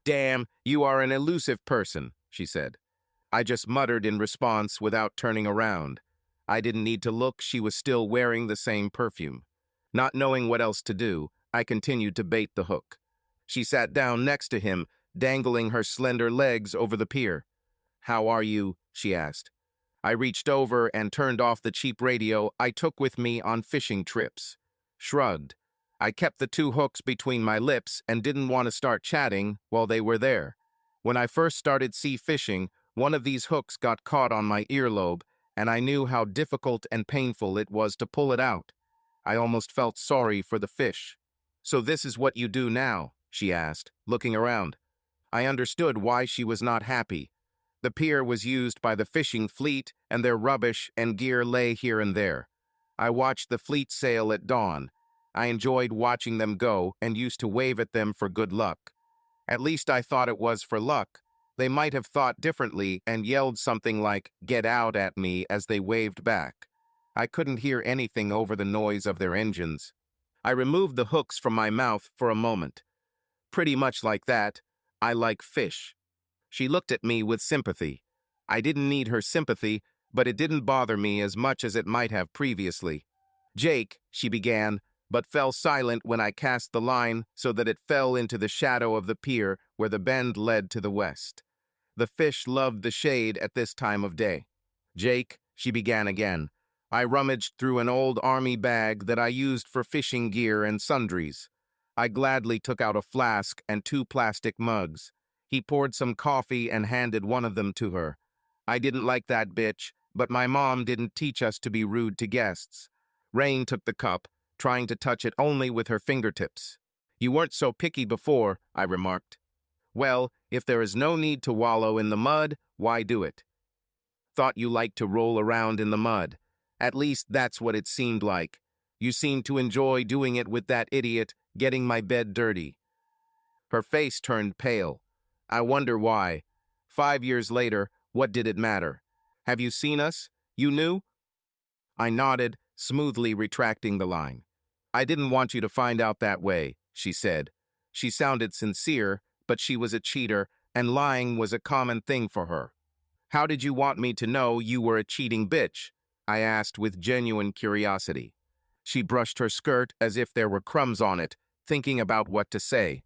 Damn, you are an elusive person, she said. I just muttered in response without turning around. I didn't need to look, she was still wearing the same perfume. Not knowing what else to do, I continued to bait the hook. She sat down next to him, dangling her slender legs over the pier. How are you? She asked. I reached over and turned off the cheap radio I took with me on fishing trips. Shrugged. I kept the two hooks between my lips and didn't want to start chatting while they were there. When I first started sea fishing, one of these hooks got caught on my earlobe, and I knew how difficult and painful it was to pull it out. I almost felt sorry for the fish. So this is what you do now? She asked, looking around. I understood why she was not happy. The pier was used by the fishing fleet, and their rubbish and gear lay here and there. I watched the fleet sail at dawn. I enjoyed watching them go and used to wave at them for good luck. At least I thought it was for luck. They might have thought differently and yelled something like, "Get out," at me as they waved back. I couldn't hear anything over the noise of their engines. I removed the hooks from my mouth for a moment. Pretty much like that, I like fish. She looked at me with sympathy. I didn't need her sympathy, but it didn't bother me as much as it might have previously. Jake, she began, but fell silent when I cast the line so that it fell into the shadow of the pier where the bend led to the west. The fish loved the shade at this time of day. Jake, she began again. I rummaged through an old army bag that I used for fishing gear and sundries. I gladly took out a flask and 2 plastic mugs. He poured some coffee and handed one of them to her. I didn't like that bitch, but my mom didn't teach us to be rude to guests. Rain took the cup, trying to touch it only with her fingertips. You weren't so picky before, I remarked. Well, if there is no need to wallow in the mud, why do it? Thought you liked to roll around in the mud. At least that's what it seemed like. You seemed to enjoy doing it with that idiot, getting my bed dirty. Her face turned pale. I wonder why. 5 years later, what did it matter? Have you seen us? You knew? I nodded, smoothly retracting the line. I didn't want you to find out that way, she said. She sounded sincere, but she was a cheater, and lying was a common thing for her. How did you want me to know you were a cheating bitch? I asked with genuine curiosity. She brushed her skirt as if there were crumbs on it, thinking about what to say.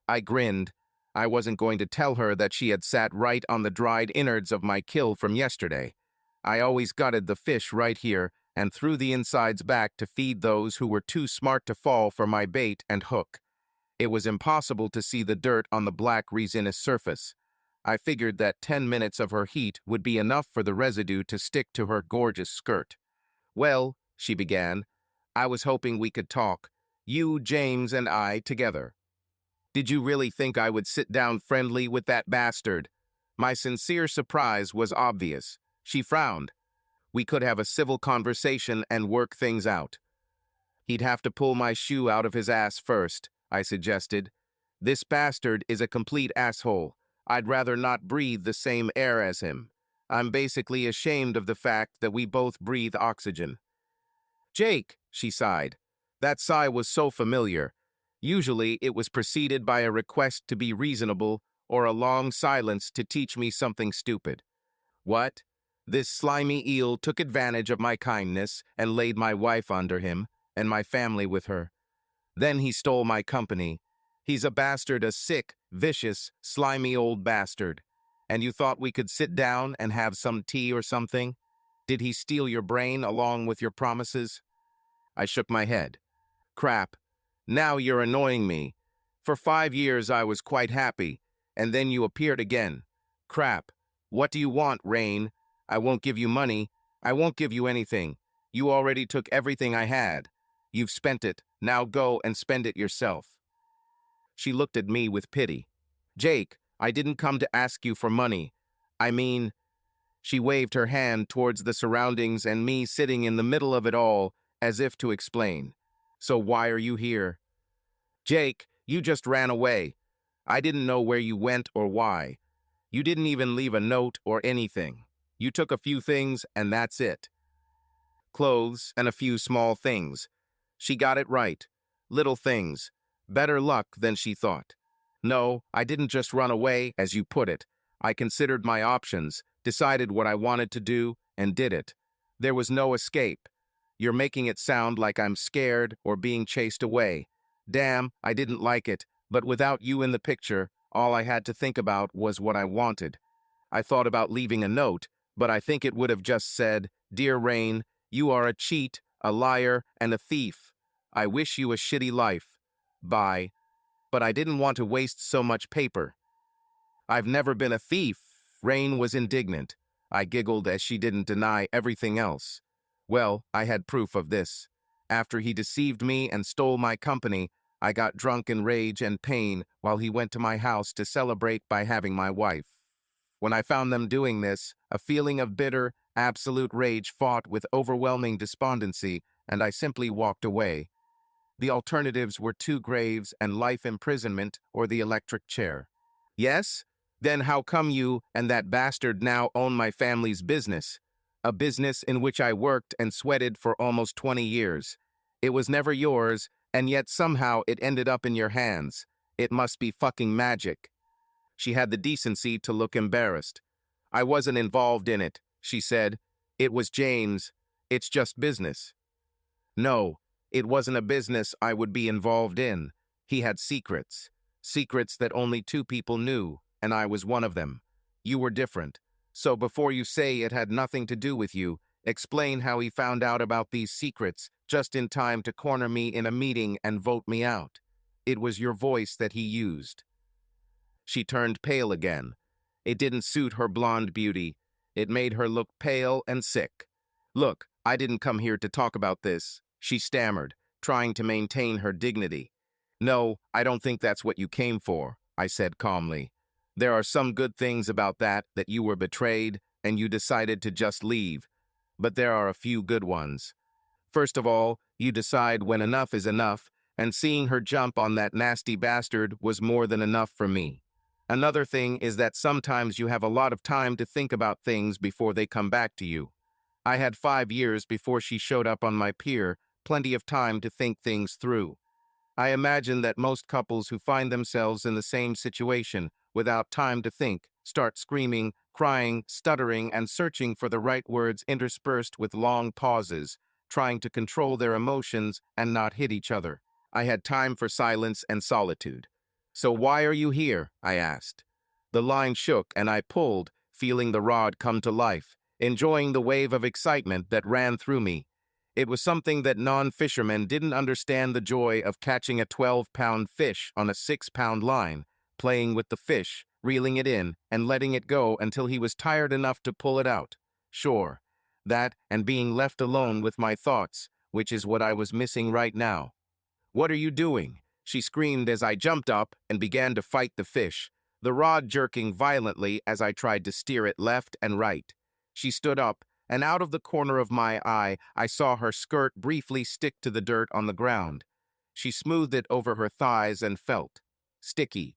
I grinned. I wasn't going to tell her that she had sat right on the dried innards of my kill from yesterday. I always gutted the fish right here and threw the insides back to feed those who were too smart to fall for my bait and hook. It was impossible to see the dirt on the black resinous surface. I figured that 10 minutes of her heat would be enough for the residue to stick to her gorgeous skirt. Well, she began, I was hoping we could talk, you, James, and I together. Did you really think I would sit down friendly with that bastard? My sincere surprise was obvious. She frowned. We could have a civil conversation and work things out. He'd have to pull my shoe out of his ass first, I suggested. This bastard is a complete asshole. I'd rather not breathe the same air as him. I'm basically ashamed of the fact that we both breathe oxygen. Jake, she sighed. That sigh was so familiar. Usually it was preceded by a request to be reasonable or a long silence to teach me something stupid. What? This slimy eel took advantage of my kindness and laid my wife under him, and my family with her. Then he stole my company. He's a bastard, a sick, vicious, slimy old bastard. And you thought we could sit down and have some tea or something? Did he steal your brain along with your promises? I shook my head. Crap. Now you're annoying me. For 5 years I was quite happy, and then you appeared again. Crap. What do you want, Rain? I won't give you money. I won't give you anything. You already took everything I had. You've spent it. Now go and spend it yourself. She looked at me with pity. Jake, I didn't come to ask you for money. I mean... She waved her hand towards the surroundings and me sitting in the middle of it all, as if to explain. So why are you here? Jake, you just ran away. I didn't know where you went or why. You didn't even leave a note or anything. You took a few things and that's it. Clothes and a few small things. She got it right. Little things. Better luck than she thought. No, I didn't just run away, as you put it. I considered my options, decided what I wanted to do, and did it. There was no escape. You're making it sound like I'm scared or being chased away. Damn, I didn't like it, but without you in the picture, all I had to think about was what I wanted. I thought about leaving a note, but I think it would have just said, "Dear Rain, you are a cheat, a liar, and a thief. I wish you a shitty life. Bye." But I didn't want to waste so much paper. "I've never been a thief." Rain was indignant. I giggled as she didn't deny everything else. Well, I had proof of this. After he deceived me and stole my company, I got drunk in rage and pain while he went to my house to celebrate by having my wife. When I found them doing this, a feeling of bitter, absolute rage fought with overwhelming despondency, and I simply walked away. The alternatives were 2 graves and life imprisonment or the electric chair. Yes? Then how come you and that bastard now own my family's business? A business in which I worked and sweated for almost 20 years. It was never yours, and yet somehow it ended up in your hands. It must be fucking magic. She had the decency to look embarrassed. "I wasn't involved in it," she said. "It was James. It's just business." No, it wasn't a business I would be involved in. He had secrets. Secrets that only 2 people knew, and I was one of them. You were different. So before you say it had nothing to do with you, explain how he found out about these secrets just in time to corner me in a meeting and vote me out. It was your voice that he used. She turned pale again. It didn't suit her blonde beauty. It made her look pale and sick. "Look, I didn't come here to talk about this," she stammered, trying to maintain her dignity. "No, I don't think that's what you came for," I said calmly. "There are some good things about that you were betrayed and you decided to just leave. But there are a few good ones. First of all, you decide when enough is enough, and seeing her jump on that nasty bastard was more than enough for me. Another thing is that sometimes you have a lot of time to think about things before they come back to you. I had 5 years before she showed up on my pier, plenty of time to think things through. I imagine that most couples who find themselves in the same situation, without time to think, start screaming, crying, stuttering, and searching for the right words interspersed with long pauses, trying to control their emotions and not hit each other. I had time for silence and solitude. "So why are you here?" I asked. The line shook and I pulled, feeling the rod come to life, enjoying the wave of excitement that ran through me. It was something that non-fishermen didn't understand, the joy of catching a 12-pound fish on a 6-pound line, playing with the fish, reeling it in, and letting it go until he was tired enough to pull it out. Sure, that and being left alone with my thoughts, which is what I was missing right now. "What are you doing?" she screamed as I jumped up and began to fight the fish, the rod jerking violently as I tried to steer it left and right. She stood up, and out of the corner of my eye, I saw her skirt briefly stick to the dirt on the ground. She smoothed it over her thighs and felt sticky.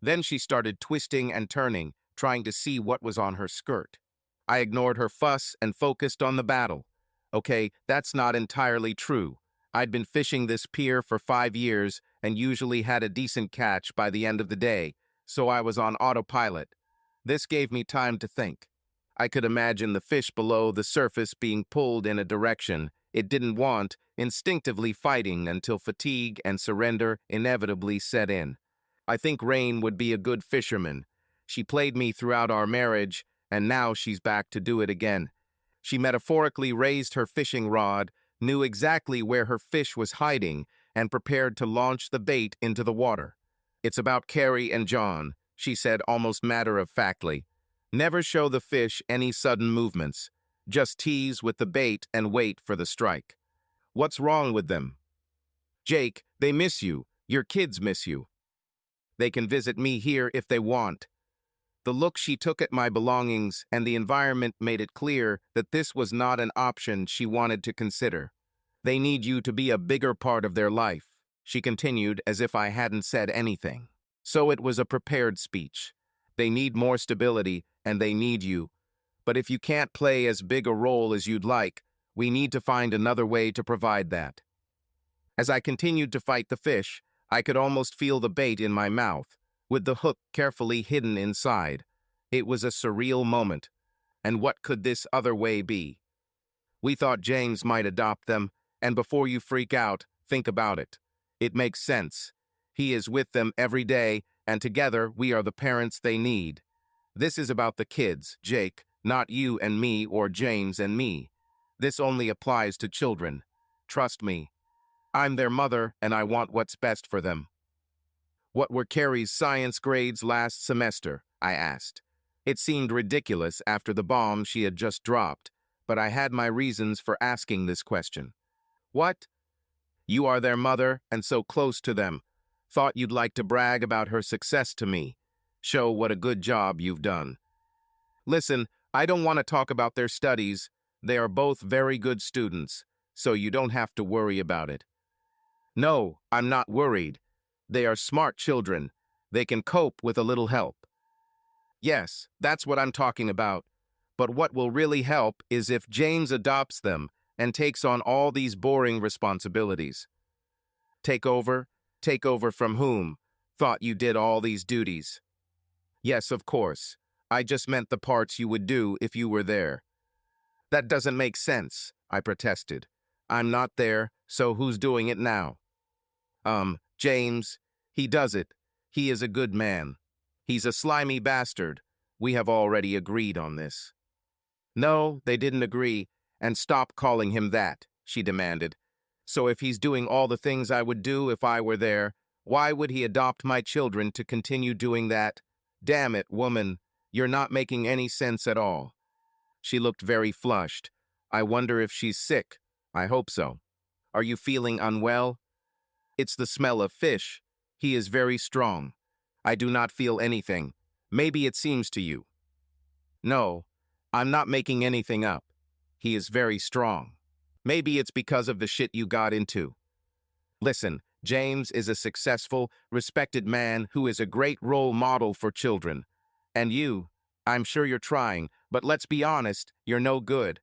Then she started twisting and turning, trying to see what was on her skirt. I ignored her fuss and focused on the battle. Okay, that's not entirely true. I'd been fishing this pier for 5 years and usually had a decent catch by the end of the day, so I was on autopilot. This gave me time to think. I could imagine the fish below the surface being pulled in a direction it didn't want, instinctively fighting until fatigue and surrender inevitably set in. I think Rain would be a good fisherman. She played me throughout our marriage, and now she's back to do it again. She metaphorically raised her fishing rod, knew exactly where her fish was hiding, and prepared to launch the bait into the water. "It's about Carrie and John," she said almost matter-of-factly. "Never show the fish any sudden movements. Just tease with the bait and wait for the strike." "What's wrong with them?" "Jake, they miss you. Your kids miss you. They can visit me here if they want." The look she took at my belongings and the environment made it clear that this was not an option she wanted to consider. "They need you to be a bigger part of their life," she continued as if I hadn't said anything. So it was a prepared speech. "They need more stability, and they need you. But if you can't play as big a role as you'd like, we need to find another way to provide that." As I continued to fight the fish, I could almost feel the bait in my mouth. with the hook carefully hidden inside. It was a surreal moment. And what could this other way be? We thought James might adopt them, and before you freak out, think about it. It makes sense. He is with them every day, and together we are the parents they need. This is about the kids, Jake, not you and me or James and me. This only applies to children. Trust me. I'm their mother, and I want what's best for them. What were Carrie's science grades last semester? I asked. It seemed ridiculous after the bomb she had just dropped, but I had my reasons for asking this question. What? You are their mother and so close to them. Thought you'd like to brag about her success to me. Show what a good job you've done. Listen, I don't want to talk about their studies. They are both very good students, so you don't have to worry about it. No, I'm not worried. They are smart children. They can cope with a little help. Yes, that's what I'm talking about. But what will really help is if James adopts them and takes on all these boring responsibilities. Take over? Take over from whom? Thought you did all these duties. Yes, of course. I just meant the parts you would do if you were there. That doesn't make sense, I protested. I'm not there, so who's doing it now? James. He does it. He is a good man. He's a slimy bastard. We have already agreed on this. No, they didn't agree, and stop calling him that, she demanded. So if he's doing all the things I would do if I were there, why would he adopt my children to continue doing that? Damn it, woman, you're not making any sense at all. She looked very flushed. I wonder if she's sick. I hope so. Are you feeling unwell? It's the smell of fish. He is very strong. I do not feel anything. Maybe it seems to you. No, I'm not making anything up. He is very strong. Maybe it's because of the shit you got into. Listen, James is a successful, respected man who is a great role model for children. And you, I'm sure you're trying, but let's be honest, you're no good.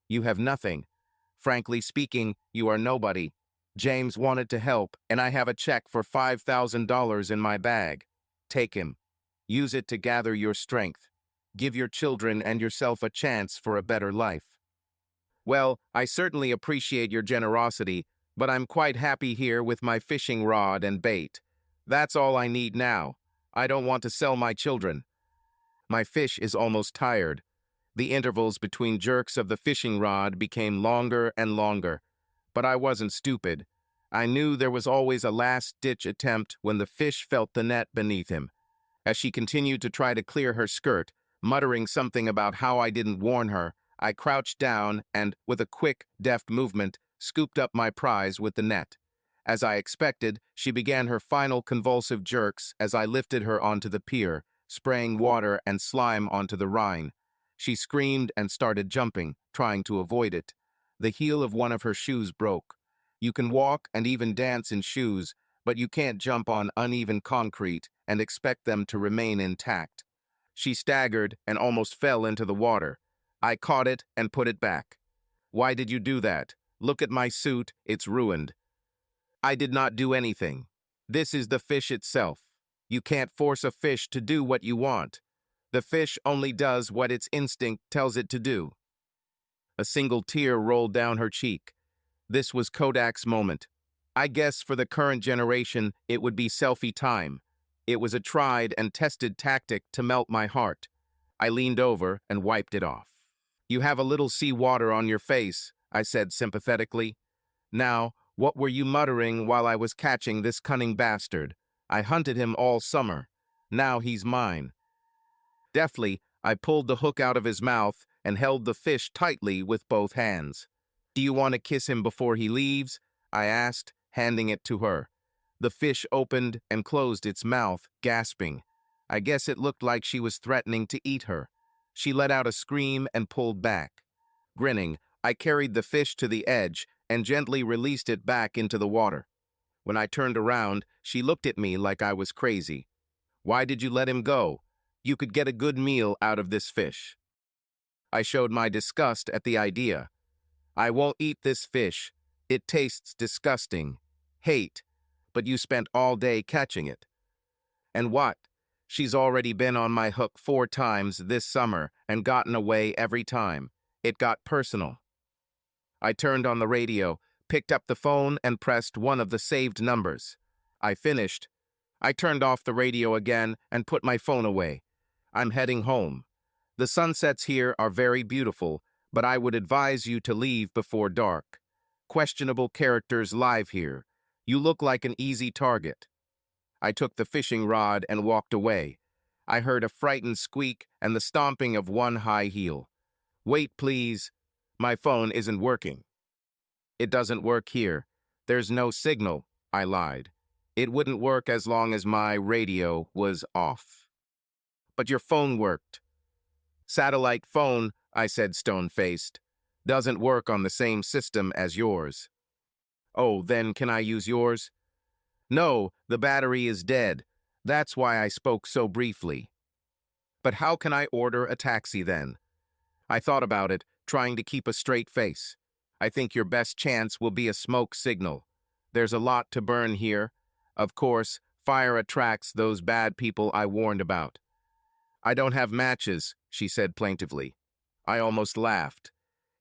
You have nothing. Frankly speaking, you are nobody. James wanted to help, and I have a check for $5,000 in my bag. Take him. Use it to gather your strength. Give your children and yourself a chance for a better life. Well, I certainly appreciate your generosity, but I'm quite happy here with my fishing rod and bait. That's all I need now. I don't want to sell my children. My fish is almost tired. The intervals between jerks of the fishing rod became longer and longer. But I wasn't stupid. I knew there was always a last-ditch attempt when the fish felt the net beneath him. As she continued to try to clear her skirt, muttering something about how I didn't warn her, I crouched down and, with a quick, deft movement, scooped up my prize with the net. As I expected, she began her final convulsive jerks as I lifted her onto the pier, spraying water and slime onto the Rhine. She screamed and started jumping, trying to avoid it. The heel of one of her shoes broke. You can walk and even dance in shoes, but you can't jump on uneven concrete and expect them to remain intact. She staggered and almost fell into the water. I caught it and put it back. Why did you do that? Look at my suit, it's ruined. I did not do anything. This is the fish itself. You can't force a fish to do what you want. The fish only does what its instinct tells it to do. A single tear rolled down her cheek. This was Kodak's moment. I guess for the current generation, it would be selfie time. It was a tried and tested tactic to melt my heart. I leaned over and wiped it off. You have a little seawater on your face, I said sympathetically. Now, what were you muttering while I was catching this cunning bastard? I hunted him all summer. Now he's mine. Deftly, I pulled the hook out of his mouth and held the fish tightly with both hands. Do you want to kiss him before he leaves? I asked, handing it to her. The fish opened and closed its mouth, gasping. I guess it looked like she was threatening to eat her. She let out a scream and pulled back. Grinning, I carried the fish to the edge and gently released it back into the water. When I turned around, she looked at me like I was crazy. Why did you let him go? You could get a good meal out of this fish. I showed my disgust at the idea. I won't eat this fish. It tastes disgusting. Hate. But you spent all day catching it. And what? She's already been on my hook 4 times this summer and gotten away every time. It got personal. I turned on the radio, picked up the phone, and pressed one of the saved numbers. I finished. I turned off the radio again and put my phone away. I'm heading home. The sunsets here are very beautiful, but I would advise you to leave before dark. Questionable characters live here. You look like an easy target. I took the fishing rod and walked away. I heard a frightened squeak and the stomping of one high heel. Wait, please. My phone isn't working. It doesn't work here. There's no signal, I lied. It wouldn't work as long as my radio was off. But your phone worked. Satellite phone, I said stone-faced, doesn't work on the same system as yours. Oh, then can I use yours? No, the battery is dead. That's why I spoke so briefly. But how can I order a taxi then? I thought about it, trying to keep a straight face. I think your best chance will be a smoke signal. There's a lot to burn here. Of course, fire attracts those bad people I warned about. I don't have matches, she said plaintively. I almost laughed.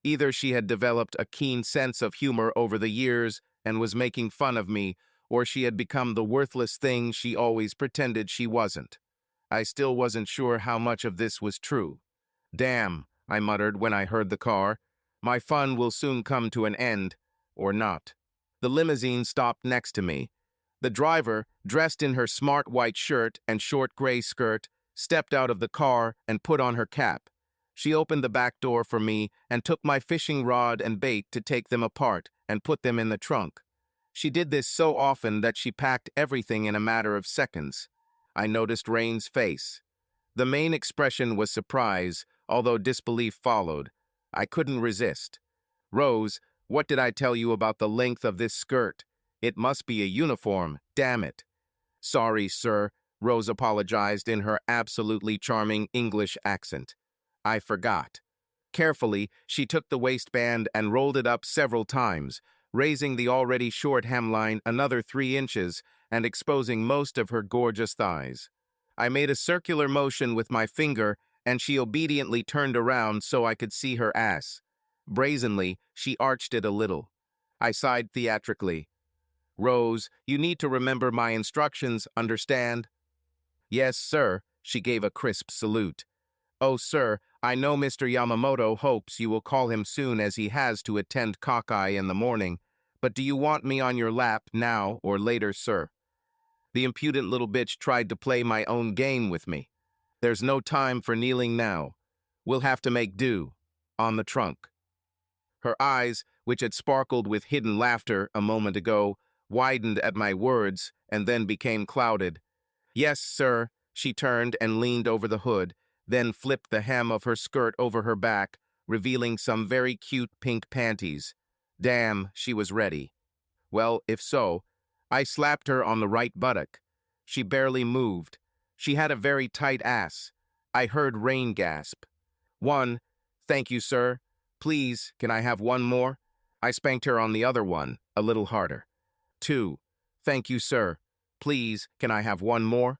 Either she had developed a keen sense of humor over the years and was making fun of me, or she had become the worthless thing she always pretended she wasn't. I still wasn't sure how much of this was true. Damn, I muttered when I heard the car. My fun will soon come to an end, or not. The limousine stopped next to me. The driver, dressed in her smart white shirt and short gray skirt, stepped out of the car and put on her cap. She opened the back door for me and took my fishing rod and bait to take them apart and put them in the trunk. She did this so often that she packed everything in a matter of seconds. I noticed Rain's face. The main expression was surprise, although disbelief followed. I couldn't resist. Rose, what did I tell you about the length of this skirt? It must be a uniform, damn it. Sorry, sir, Rose apologized in her absolutely charming English accent. I forgot. Carefully, she took the waistband and rolled it up several times, raising the already short hemline another 3 inches and exposing most of her gorgeous thighs. I made a circular motion with my finger, and she obediently turned around so I could see her ass. Brazenly, she arched it a little. I sighed theatrically. Rose, you need to remember my instructions, understand? Yes, sir, she gave a crisp salute. Oh, sir, I know Mr. Yamamoto hopes you will call him soon as he has to attend cockeye in the morning, but do you want me on your lap now or later, sir? The impudent little bitch tried to play my own game with me. There's no time for kneeling now. We'll have to make do. On the trunk. Her eyes, which had sparkled with hidden laughter a moment ago, widened at my words and then became clouded. Yes, sir, she turned and leaned over the hood, then flipped the hem of her skirt over her back, revealing some very cute pink panties. Damn, she was ready. Well, if so, I slapped her on the right buttock. She barely moved. She had a very tight ass. I heard Rain gasp. 1, thank you, sir. Please, can I have one more? I spanked her on the other one, a little harder. 2, thank you, sir. Please, can I have one more?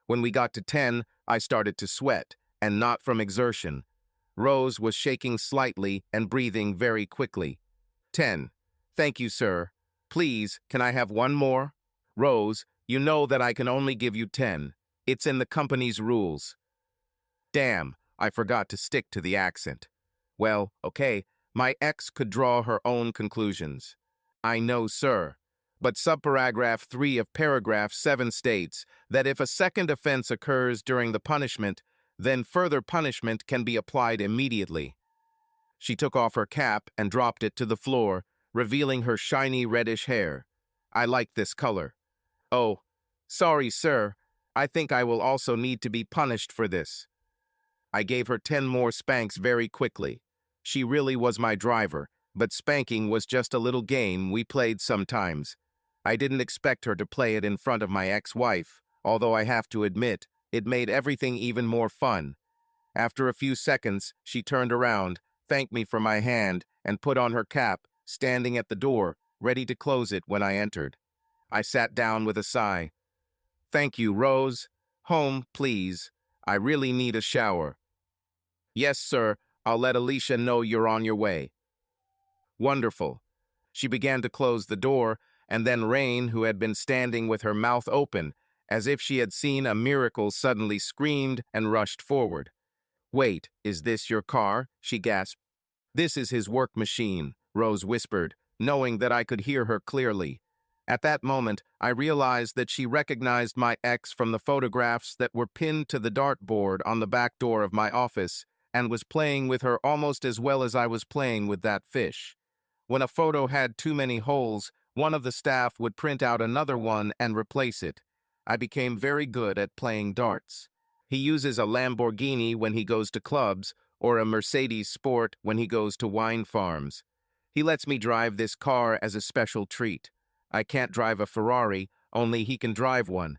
When we got to 10, I started to sweat, and not from exertion. Rose was shaking slightly and breathing very quickly. 10, thank you, sir. Please, can I have one more? Rose, you know that I can only give you 10. It's in the company's rules. Damn, I forgot to stick to the accent. Well, okay, my ex could draw her own conclusions. I know, sir. But subparagraph 3 of paragraph 7 states that if a second offense occurs during the punishment, then further punishment can be applied immediately. She took off her cap and dropped it to the floor, revealing her shiny reddish hair. I like this color. Oh, sorry, sir. I think I will also need to be punished for this. I gave her 10 more spanks very quickly. She really was my driver, but spanking was just a little game we played sometimes. I didn't expect her to play it in front of my ex-wife, although I have to admit, it made everything even more fun. After a few seconds, she turned around, thanked me for my hand, and put on her cap, standing at the door, ready to close it when I entered. I sat down with a sigh. Thank you, Rose. Home, please. I really need a shower. Yes, sir. I'll let Alicia know you're on your way. Wonderful. She began to close the door, and then Rain, who had been standing with her mouth open, as if she had seen a miracle, suddenly screamed and rushed forward. Wait, is this your car? She gasped. This is his work machine, Rose whispered, knowing that I could hear her clearly. At that moment, I realized that she recognized my ex from the photographs that were pinned to the dartboard on the back door of my office, and was playing with her almost as well as I was playing with that fish. When a photo had too many holes, one of the staff would print out another one and replace it. I became very good at playing darts. He uses a Lamborghini when he goes to clubs, or a Mercedes Sport when he goes to wine farms. He lets me drive this car as a special treat. I can't drive a Ferrari, only he can drive one.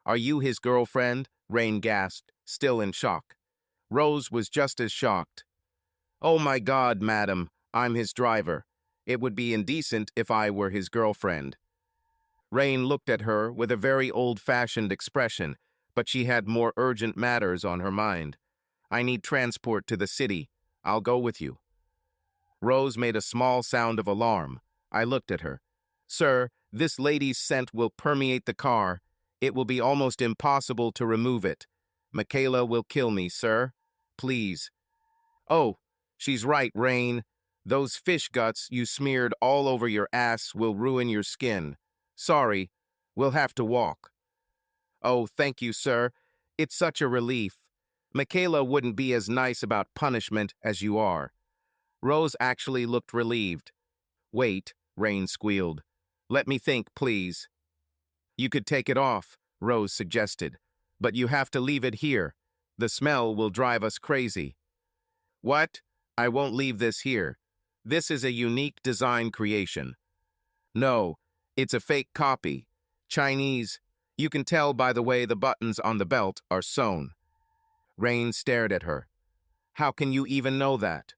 Are you his girlfriend? Rain gasped, still in shock. Rose was just as shocked. Oh my God, madam, I'm his driver. It would be indecent if I were his girlfriend. Rain looked at her with a very old-fashioned expression, but she had more urgent matters on her mind. I need transport to the city. I'll go with you. Rose made a small sound of alarm. I looked at her. Sir, this lady's scent will permeate the car. It will be almost impossible to remove it. Michaela will kill me, sir. Please. Oh, she's right, Rain. Those fish guts you smeared all over your ass will ruin your skin. Sorry, we'll have to walk. Oh, thank you, sir. It's such a relief. Michaela wouldn't be as nice about punishment as you are. Rose actually looked relieved. Wait, Rain squealed. Let me think, please. You could take it off, Rose suggested. But you have to leave it here. The smell will drive us crazy. What? I won't leave this here. This is a unique design creation. No, it's a fake copy. Chinese. You can tell by the way the buttons on the belt are sewn. Rain stared at her. How can you even know that?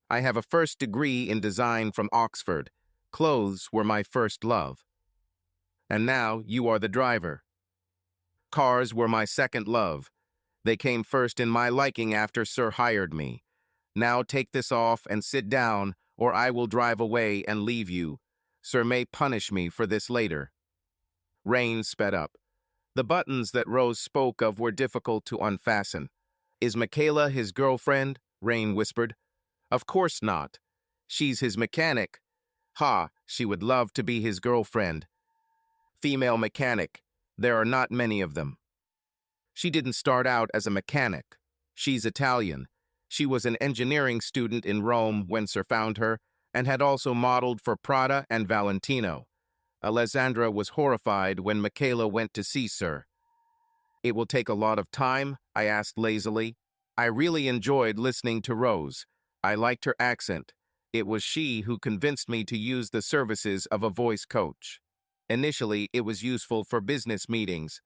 I have a first degree in design from Oxford. Clothes were my first love. And now you are the driver. Cars were my second love. They came first in my liking after Sir hired me. Now take this off and sit down, or I will drive away and leave you. Sir may punish me for this later. Rain sped up. The buttons that Rose spoke of were difficult to unfasten. Is Michaela his girlfriend? Rain whispered. Of course not. She's his mechanic. Ha, she would love to be his girlfriend. Female mechanic. There are not many of them. She didn't start out as a mechanic. She's Italian. She was an engineering student in Rome when Sir found her, and had also modeled for Prada and Valentino. Alessandra was horrified when Michaela went to see Sir. It will take a lot of time? I asked lazily. I really enjoyed listening to Rose. I liked her accent. It was she who convinced me to use the services of a voice coach. Initially, it was useful for business meetings.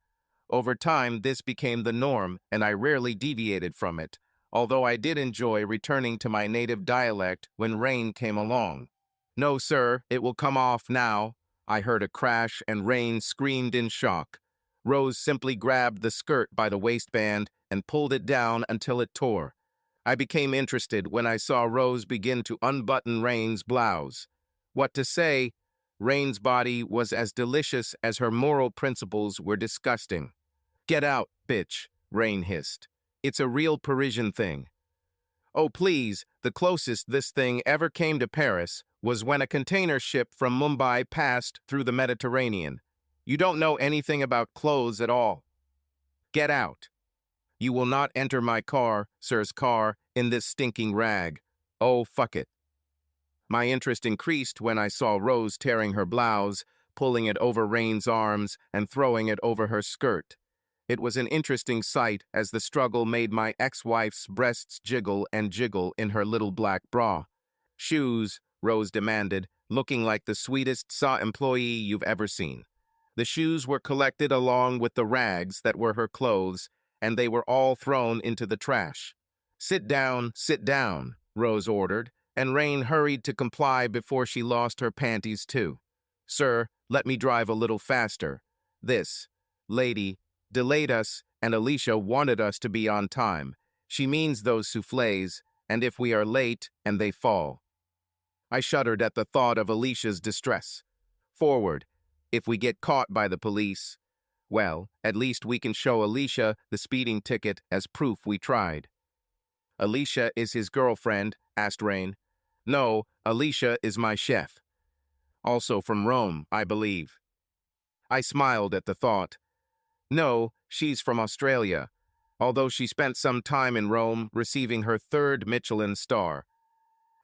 Over time, this became the norm, and I rarely deviated from it, although I did enjoy returning to my native dialect when Rain came along. No, sir, it will come off now. I heard a crash, and Rain screamed in shock. Rose simply grabbed the skirt by the waistband and pulled it down until it tore. I became interested when I saw Rose begin to unbutton Rain's blouse. What to say? Rain's body was as delicious as her moral principles were disgusting. Get out, bitch, Rain hissed. It's a real Parisian thing. Oh, please, the closest this thing ever came to Paris was when a container ship from Mumbai passed through the Mediterranean. You don't know anything about clothes at all. Get out. You will not enter my car, Sir's car, in this stinking rag. Oh, fuck it. My interest increased when I saw Rose tearing her blouse, pulling it over Rain's arms, and throwing it over her skirt. It was an interesting sight as the struggle made my ex-wife's breasts jiggle and jiggle in her little black bra. Shoes, Rose demanded, looking like the sweetest SA employee you've ever seen. The shoes were collected along with the rags that were her clothes, and they were all thrown into the trash. Sit down, Rose ordered, and Rain hurried to comply before she lost her panties too. Sir, let me drive a little faster. This, lady, delayed us, and Alicia wanted us to be on time. She means those soufflés, and if we are late and they fall. I shuddered at the thought of Alicia's distress. Forward, if we get caught by the police, well, at least we can show Alicia the speeding ticket as proof we tried. Alicia is his girlfriend, asked Rain. No, Alicia is my chef. Also from Rome, I believe. I smiled at the thought. No, she's from Australia, although she spent some time in Rome receiving her 3rd Michelin star.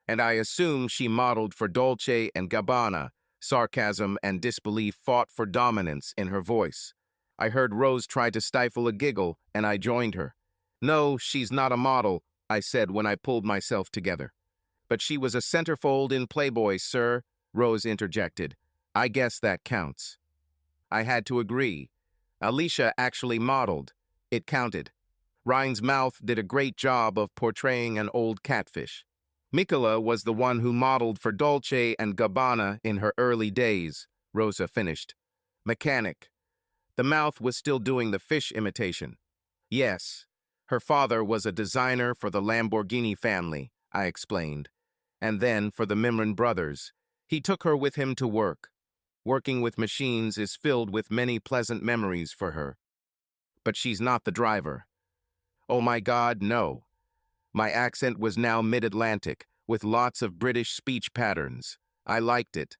And I assume she modeled for Dolce and Gabbana. Sarcasm and disbelief fought for dominance in her voice. I heard Rose try to stifle a giggle, and I joined her. No, she's not a model, I said when I pulled myself together. But she was a centerfold in Playboy, sir, Rose interjected. I guess that counts. I had to agree. Alicia actually modeled. It counted. Ryan's mouth did a great job of portraying an old catfish. Mikola was the one who modeled for Dolce and Gabbana in her early days, Rosa finished. Mechanic. The mouth was still doing the fish imitation. Yes, her father was a designer for the Lamborghini family, I explained. And then for the Mimran brothers. He took her with him to work. Working with machines is filled with many pleasant memories for her. But she's not the driver. Oh my God, no. My accent was now mid-Atlantic, with lots of British speech patterns. I liked it.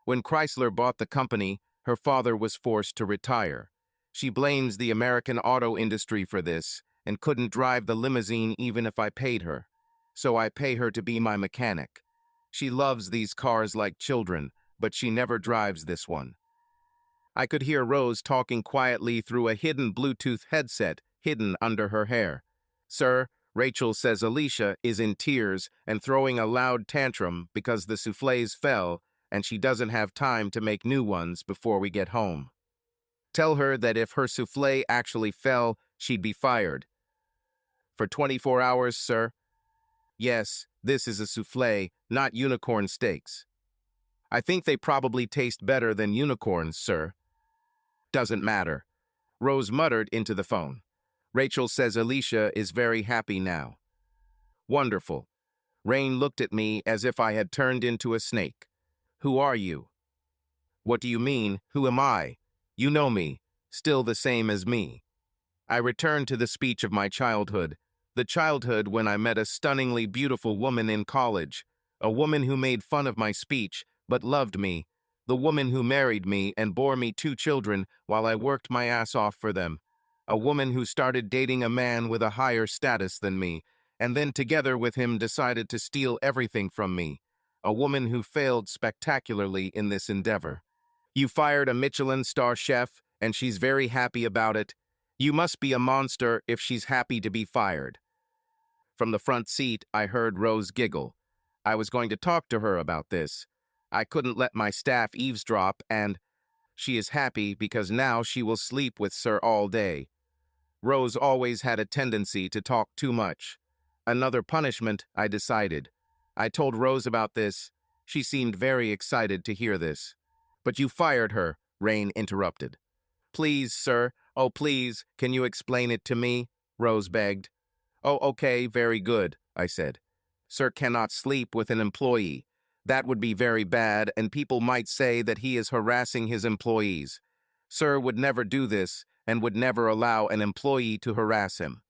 When Chrysler bought the company, her father was forced to retire. She blames the American auto industry for this, and couldn't drive the limousine even if I paid her. So I pay her to be my mechanic. She loves these cars like children, but she never drives this one. I could hear Rose talking quietly through a hidden Bluetooth headset hidden under her hair. Sir, Rachel says Alicia is in tears and throwing a loud tantrum because the soufflés fell and she doesn't have time to make new ones before we get home. Tell her that if her soufflé actually fell, she'd be fired. For 24 hours, sir? Yes, this is a soufflé, not unicorn steaks. I think they probably taste better than unicorns, sir. Doesn't matter. Rose muttered into the phone. Rachel says Alicia is very happy now. Wonderful. Rain looked at me as if I had turned into a snake. Who are you? What do you mean, who am I? You know me, still the same as me. I returned to the speech of my childhood, the childhood when I met a stunningly beautiful woman in college, a woman who made fun of my speech but loved me, the woman who married me and bore me 2 children while I worked my ass off for them, a woman who started dating a man with a higher status than me, and then together with him decided to steal everything from me, a woman who failed spectacularly in this endeavor. You fired a Michelin star chef, and she's very happy about it. You must be a monster if she's happy to be fired. From the front seat, I heard Rose giggle. I was going to talk to her about this. I couldn't let my staff eavesdrop, and she is happy because now she will sleep with Sir all day. Rose always had a tendency to talk too much. Another punishment, I decided. I told Rose about this. She seemed very excited to hear this. But you fired her, Rain interrupted. Please, sir, oh please, can you explain it to me? Rose begged. Oh, okay, very good, I said. Sir cannot sleep with an employee. That would be very bad, and people might say that he is harassing his employees. Sir would never do this, and would never allow an employee to harass him.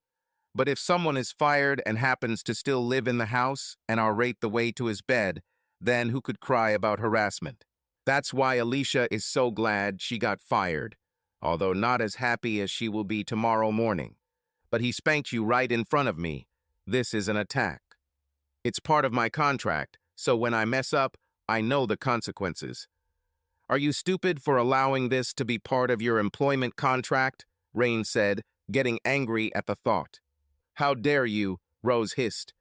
But if someone is fired and happens to still live in the house and irate the way to his bed, then who could cry about harassment? That's why Alicia is so glad she got fired, although not as happy as she will be tomorrow morning. But he spanked you right in front of me. This is an attack. It's part of my contract, so when I mess up, I know the consequences. Are you stupid for allowing this to be part of your employment contract? Rain said, getting angry at the thought. How dare you, Rose hissed.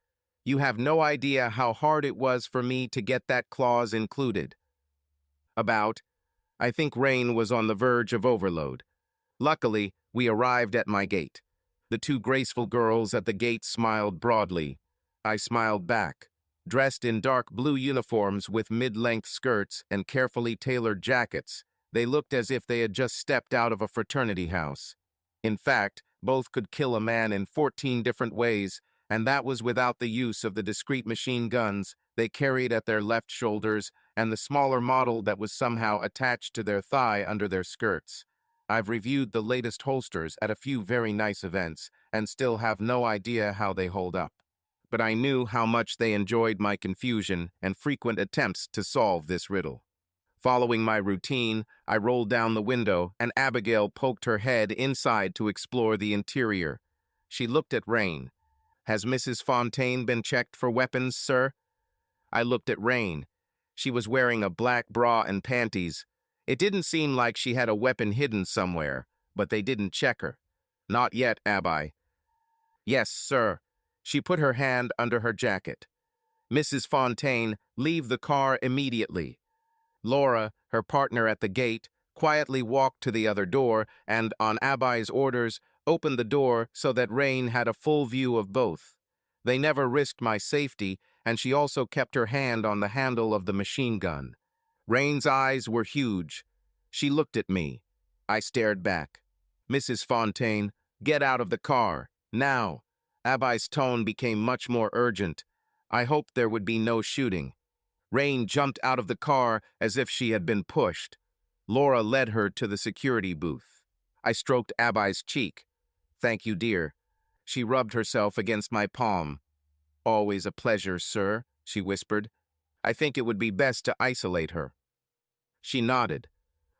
You have no idea how hard it was for me to get that clause included. I think Rain was on the verge of overload. Luckily, we arrived at my gate. The 2 graceful girls at the gate smiled broadly. I smiled back. Dressed in dark blue uniforms with mid-length skirts and carefully tailored jackets, they looked as if they had just stepped out of a fraternity house. In fact, both could kill a man in 14 different ways, and that was without the use of the discreet machine guns they carried at their left shoulders and the smaller model that was somehow attached to their thigh under their skirts. I've reviewed the latest holsters at a few very nice events and still have no idea how they hold up. But I knew how much they enjoyed my confusion and frequent attempts to solve this riddle. Following my routine, I rolled down the window and Abigail poked her head inside to explore the interior. She looked at Rain. "Has Mrs. Fontaine been checked for weapons, sir?" I looked at Rain. She was wearing a black bra and panties. It didn't seem like she had a weapon hidden somewhere, but they didn't check her. "Not yet, Abby." "Yes, sir." She put her hand under her jacket. "Mrs. Fontaine, leave the car immediately." Laura, her partner at the gate, quietly walked to the other door and, on Abai's orders, opened the door so that Rain had a full view of both. They never risked my safety, and she also kept her hand on the handle of the machine gun. Rain's eyes were huge. She looked at me. I stared back. "Mrs. Fontaine, get out of the car, now." Abai's tone became much more urgent. I hoped there would be no shooting. Rain jumped out of the car as if she had been pushed. Laura led her to the security booth. I stroked Abai's cheek. "Thank you, dear." She rubbed herself against my palm. "Always a pleasure, sir," she whispered. "I think it would be best to isolate her." She nodded.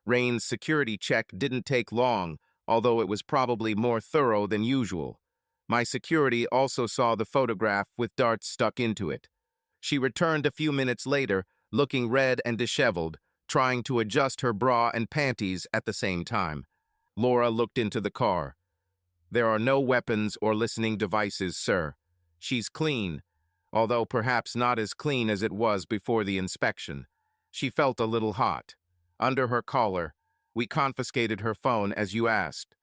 Rain's security check didn't take long, although it was probably more thorough than usual. My security also saw the photograph with darts stuck into it. She returned a few minutes later, looking red and disheveled, trying to adjust her bra and panties at the same time. Laura looked into the car. "There are no weapons or listening devices, sir. She's clean, although perhaps not as clean as it was before the inspection. She felt a little hot. Under her collar, we confiscated her phone as you asked."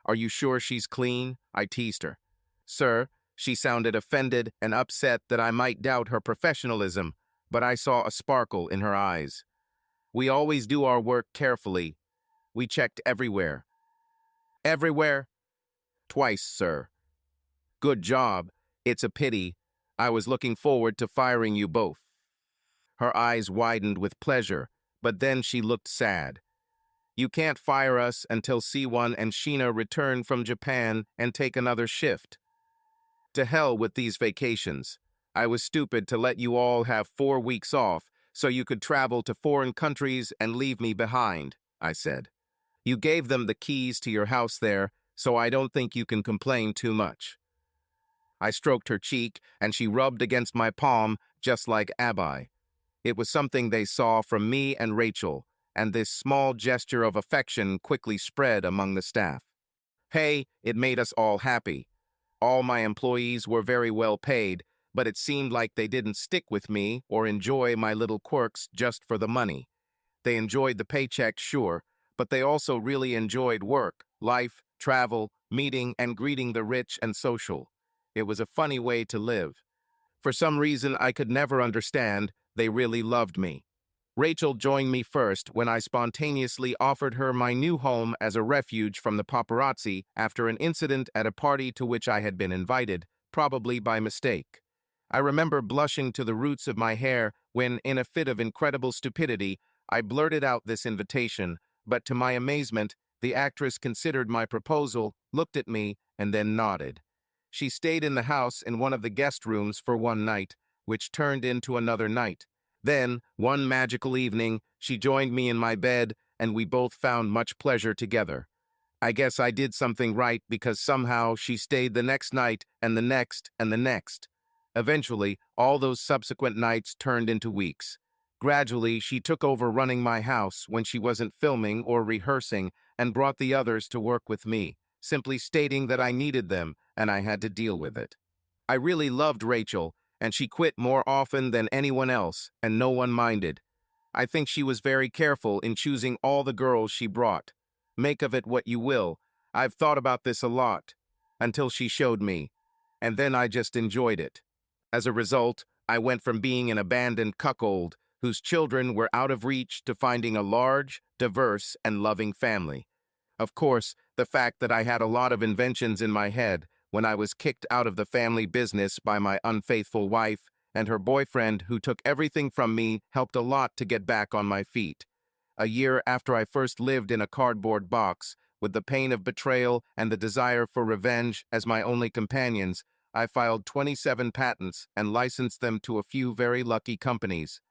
"Are you sure she's clean?" I teased her. "Sir," she sounded offended and upset that I might doubt her professionalism, but I saw a sparkle in her eyes. "We always do our work carefully. We checked everywhere." "Everywhere?" "Twice, sir." "Good job. It's a pity. I was looking forward to firing you both." Her eyes widened with pleasure, but then she looked sad. "You can't fire us until C1 and Sheena return from Japan and take another shift." "To hell with these vacations. I was stupid to let you all have 4 weeks off so you could travel to foreign countries and leave me behind," I said. "You gave them the keys to your house there, so I don't think you can complain too much." I stroked her cheek, and she rubbed against my palm just like Abai. It was something they saw from me and Rachel, and this small gesture of affection quickly spread among the staff. Hey, it made us all happy. All my employees were very well paid, but it seemed like they didn't stick with me or enjoy my little quirks just for the money. They enjoyed the paycheck, sure, but they also really enjoyed work, life, travel, meeting and greeting the rich and social. It was a funny way to live. For some reason I could never understand, they really loved me. Rachel joined me first when I spontaneously offered her my new home as a refuge from the paparazzi after an incident at a party to which I had been invited, probably by mistake. I remember blushing to the roots of my hair when, in a fit of incredible stupidity, I blurted out this invitation, but to my amazement, the actress considered my proposal, looked at me, and then nodded. She stayed in the house in one of the guest rooms for one night, which turned into another night. Then, one magical evening, she joined me in my bed, and we both found much pleasure together. I guess I did something right because somehow she stayed the next night and the next and the next. Eventually, all those subsequent nights turned into weeks. Gradually, she took over running my house when she wasn't filming or rehearsing and brought the others to work with me, simply stating that I needed them and I had to deal with it. I really loved Rachel, and she quit more often than anyone else, and no one minded. I think she was very careful in choosing all the girls she brought. Make of it what you will. I've thought about this a lot, until she showed me, and then I just enjoyed it. As a result, I went from being an abandoned cuckold whose children were out of reach to finding a large, diverse, and loving family. Of course, the fact that I had a lot of inventions in my head when I was kicked out of the family business by my unfaithful wife and her boyfriend who took everything from me helped a lot to get back on my feet. A year after I first lived in a cardboard box, with the pain of betrayal and the desire for revenge as my only companions, I filed 27 patents and licensed them to a few very lucky companies.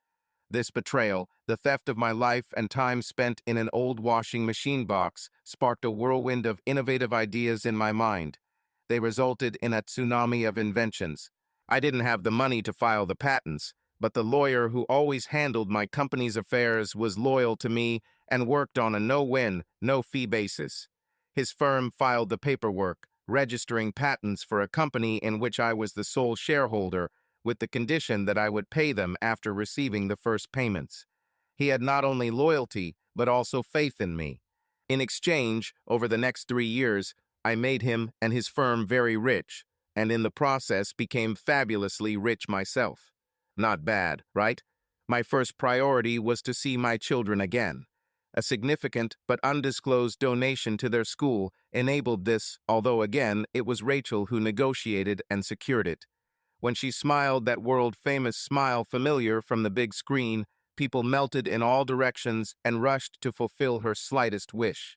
This betrayal, the theft of my life and time spent in an old washing machine box, sparked a whirlwind of innovative ideas in my mind. They resulted in a tsunami of inventions. I didn't have the money to file the patents, but the lawyer who always handled my company's affairs was loyal to me and worked on a no-win, no-fee basis. His firm filed the paperwork, registering patents for a company in which I was the sole shareholder, with the condition that I would pay them after receiving the first payments. He had not only loyalty, but also faith in me. In exchange, over the next 3 years, I made him and his firm very rich, and in the process became fabulously rich myself. Not bad, right? My first priority was to see my children again. A significant but undisclosed donation to their school enabled this, although again, it was Rachel who negotiated and secured it. When she smiled that world-famous smile familiar from the big screen, people melted in all directions and rushed to fulfill her slightest wish.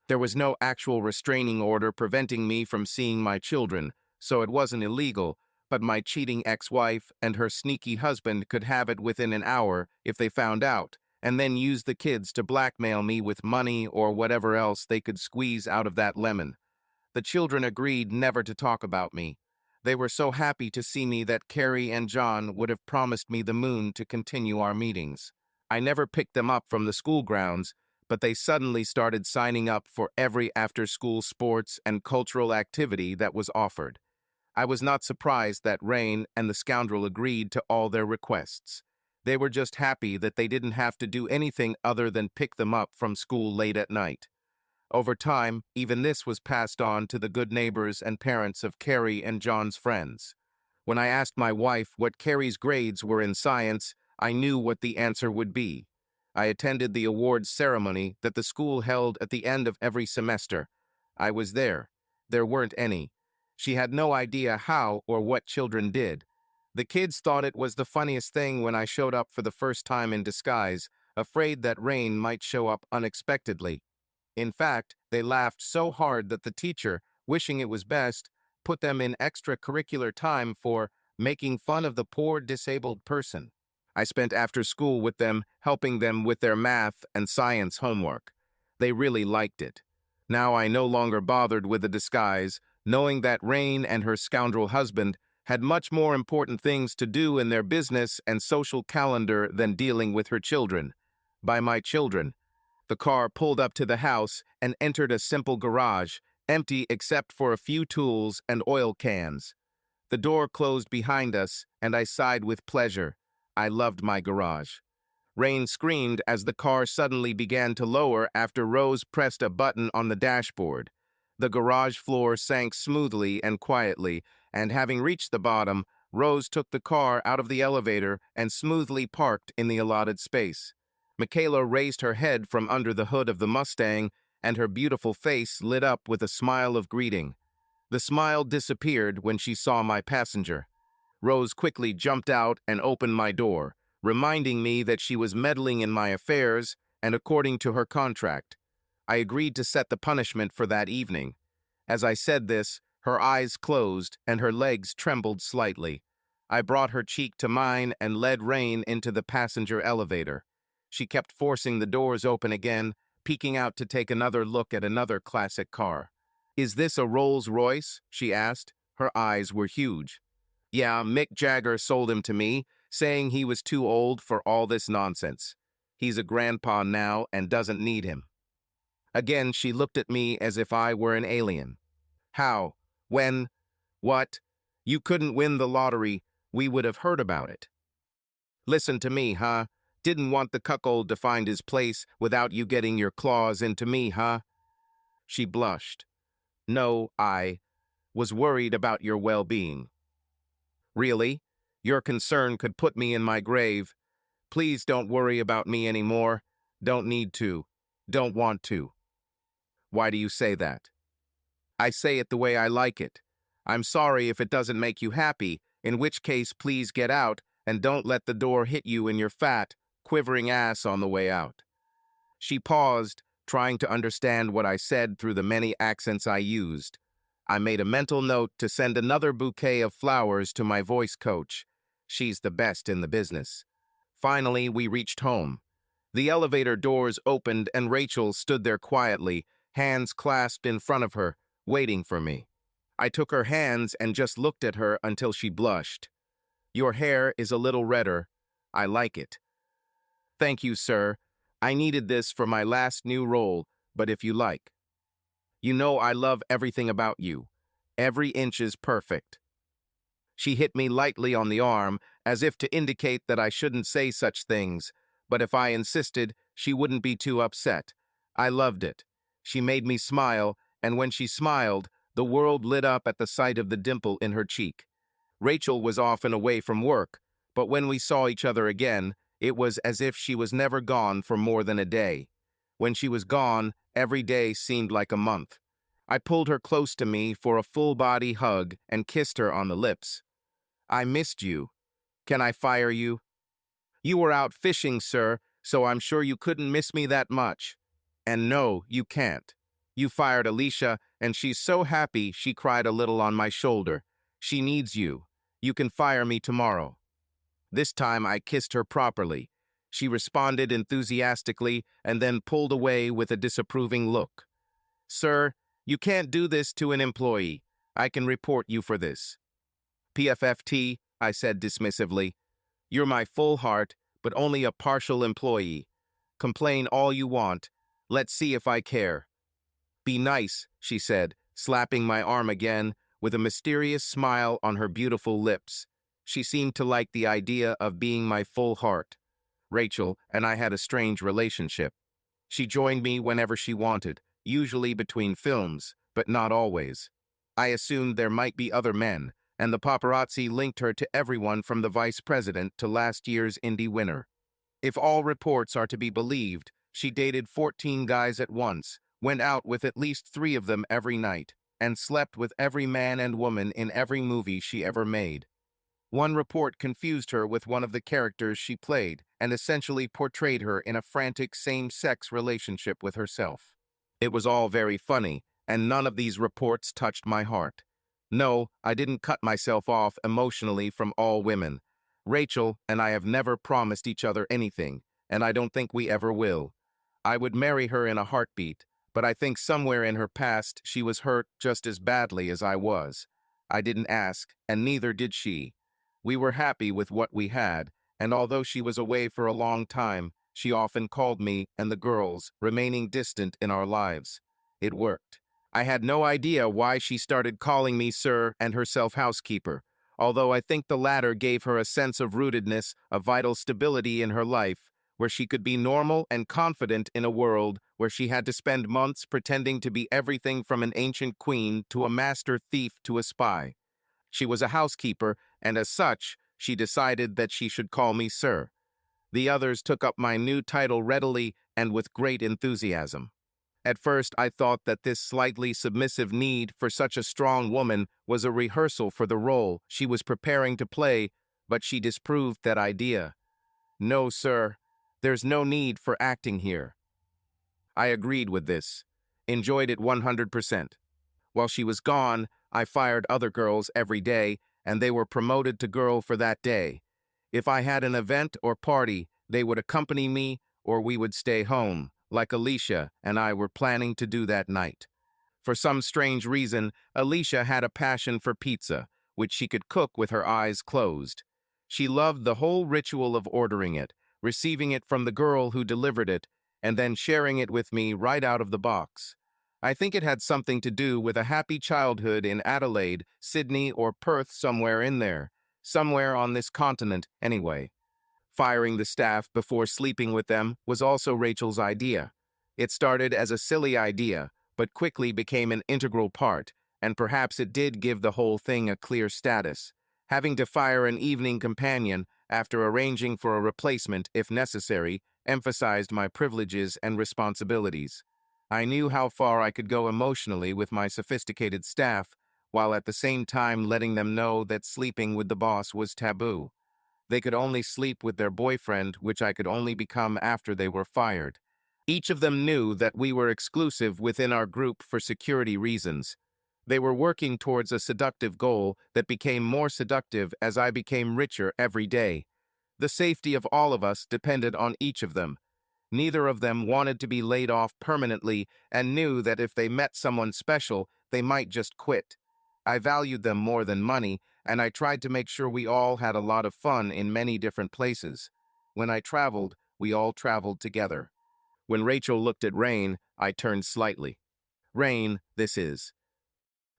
There was no actual restraining order preventing me from seeing my children, so it wasn't illegal, but my cheating ex-wife and her sneaky husband could have it within an hour if they found out, and then use the kids to blackmail me with money or whatever else they could squeeze out of that lemon. The children agreed never to talk about me. They were so happy to see me that Carrie and John would have promised me the moon to continue our meetings. I never picked them up from the school grounds, but they suddenly started signing up for every after-school sports and cultural activity that was offered. I was not surprised that Rain and the scoundrel agreed to all their requests. They were just happy that they didn't have to do anything other than pick them up from school late at night. Over time, even this was passed on to the good neighbors and parents of Carrie and John's friends. When I asked my wife what Carrie's grades were in science, I knew what the answer would be. I attended the awards ceremony that the school held at the end of every semester. I was there. There weren't any. She had no idea how or what children did. The kids thought it was the funniest thing when I showed up for the first time in disguise, afraid that Rain might show up unexpectedly. In fact, they laughed so hard that the teacher, wishing it was best, put them in extracurricular time for making fun of the poor disabled person. I spent after school with them, helping them with their math and science homework. They really liked it. Now I no longer bothered with the disguise, knowing that Rain and her scoundrel husband had much more important things to do in their business and social calendar than dealing with her children. By my children, the car pulled up to the house and entered a simple garage, empty except for a few tools and oil cans. The door closed behind us, and I sighed with pleasure. I loved my garage. Rain screamed as the car suddenly began to lower after Rose pressed a button on the dashboard. The garage floor sank smoothly and quietly, and having reached the bottom, Rose took the car out of the elevator and smoothly parked in the allotted space. Michaela raised her head from under the hood of the Mustang, and her beautiful face lit up with a smile of greeting. The smile disappeared when she saw my passenger. Rose quickly jumped out and opened my door, reminding me that she was meddling in my affairs, and according to her contract. I agreed to set the punishment for that evening. As I said this, her eyes closed and her legs trembled slightly. I brought her cheek to mine and led Rain into the passenger elevator. She kept forcing the doors open again, peeking out to take another look at another classic car. "Is this a Rolls-Royce?" she asked. Her eyes were huge. "Yeah, Mick Jagger sold him to me, saying he was too old for all this nonsense. He's a grandpa now and doesn't need him." Again, she looked at me as if I were an alien. "How? When? What? You couldn't win the lottery. We would have heard about it." "Listen to me, huh? Didn't want the cuckold to find his place without you getting your claws into me, huh?" She blushed. "No, I was worried about your well-being." "Really? Your concern could put me in my grave. Please don't worry about me anymore. Don't need to. Don't want to." Why do you say that? I say it the way I like it. I'm sorry if it doesn't make you happy, in which case please get out and don't let the door hit you in your fat, quivering ass on the way out. She paused, trying to understand what I said through the many accents I used. I made a mental note to send another bouquet of flowers to my voice coach. She's the best in the business. Finally, we reached home. The elevator doors opened and Rachel stood there quietly, hands clasped in front of her, waiting for me. I took her hands and just looked at her until she blushed. Your hair is a little redder. I like it. Thank you, sir. I needed this for my last new role, but if you like. You know I love everything about you. Every inch is perfect. She hit me lightly on the arm, as if to indicate that I shouldn't say such things, but if I insisted, she wouldn't be too upset. I loved it. She made me smile, and when she smiled, the world lit up at the sight of the dimple in her cheek. Rachel was often away from work, but when we saw each other again, it was as if she was never gone for more than a day. When she was gone, every day seemed like a month. I pulled her close to me for a full-body hug and kissed her on the lips. I missed you. Can I fire you? You were out fishing, sir, so I'm sure you couldn't miss me that much. And no, you can't. You fired Alicia, and she's so happy she cried a little on my shoulder. She needs you. You can fire me tomorrow. This time I kissed her properly. She responded enthusiastically and then pulled away with a disapproving look. Sir, you can't do this to an employee. I can report you for this. PFFT, I said dismissively. You're my full heart, but only a partial employee. Complain all you want. Let's see if I care. Be nice, she said, slapping my arm again, with a mysterious smile on her beautiful lips. She seemed to like the idea of being my full heart. Rachel and I had a strange relationship. She joined me whenever she wanted, usually between films, but not always. I assumed there might be other men, and the paparazzi linked her to everyone from the vice president to last year's Indie winner. If all reports are to be believed, she dated 14 guys at once, went out with at least 3 of them every night, and slept with every man and woman in every movie she ever made. One report confused her with one of the characters she played and essentially portrayed her in a frantic same-sex relationship with herself. It was all very funny, and none of these reports touched my heart. No, I didn't cut myself off emotionally from all women. Rachel and I have never promised each other anything, and I don't think we ever will. I would marry her in a heartbeat, but I think somewhere in her past she was hurt just as badly as I was. I didn't ask, and neither did she. We were happy with what we had, and although she was away for a long time, she often called me and the girls, remaining distant in our lives. It worked. I had no idea why she started calling me sir and herself housekeeper, although I think the latter gave her a sense of rootedness, a vital stability in her life, where she could be normal and confident in a world where she had to spend months pretending to be everything from an ancient queen to a master thief to a spy. She was a housekeeper, and as such, she decided that she should call me sir. The others took up my new title readily and with great enthusiasm. At first, I thought that this slightly submissive need for such a strong woman was a rehearsal for the role she was preparing to play, but she disproved that idea. No, sir, there's no need for acting here. I agreed with this, enjoyed it 100%. While she was gone, I fired other girls every day, and they were promoted to girl for that day. If I had an event or party, they would accompany me, or we would stay home, like Alicia and I were planning to do that night. For some strange reason, Alicia had a passion for pizza, which she could cook with her eyes closed. She loved the whole ritual of ordering it, receiving it from the girl who delivered it, and then sharing it with me right out of the box. I think it had something to do with a happy childhood in Adelaide, Sydney, or Perth, somewhere in there. Somewhere on this continent, anyway. Firing the staff before sleeping with them was also Rachel's idea. It started as a silly idea, but quickly became an integral part, and perhaps it did give the whole thing a clear status. Having to fire an evening companion after arranging for a replacement, if necessary, emphasized my privileges and responsibilities. I knew how far I could go emotionally with my sophisticated staff, while at the same time letting them know that sleeping with the boss was taboo. They could only sleep with their boyfriend, which I could only become after they were fired. Each of them knew that we were exclusive within our group for security reasons. They were working towards a seductive goal that became more seductive as I became richer every day. The safety of all of us depended on each of them. Neither of them wanted to be laid off permanently and knew that if they met someone special, they might just quit. I valued them more than money, and I tried to make sure we all had a lot of fun in many different places. When I traveled, we all traveled together. When Rachel looked at Rain, I turned slightly. Rain, this is.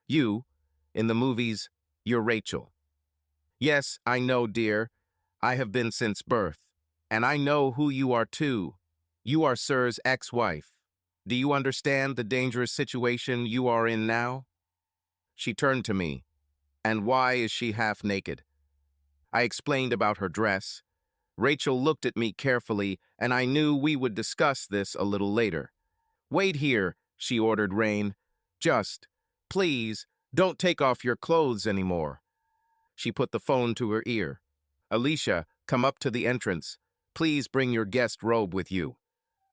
You, in the movies, you're Rachel. Yes, I know, dear. I have been since birth. And I know who you are too. You are Sir's ex-wife. Do you understand the dangerous situation you are in now? She turned to me. And why is she half naked? I explained about her dress. Rachel looked at me carefully, and I knew we would discuss this a little later. Wait here, she ordered Rain. Please, don't take off your clothes anymore. She put the phone to her ear. Alicia, come up to the entrance. Please bring your guest robe with you.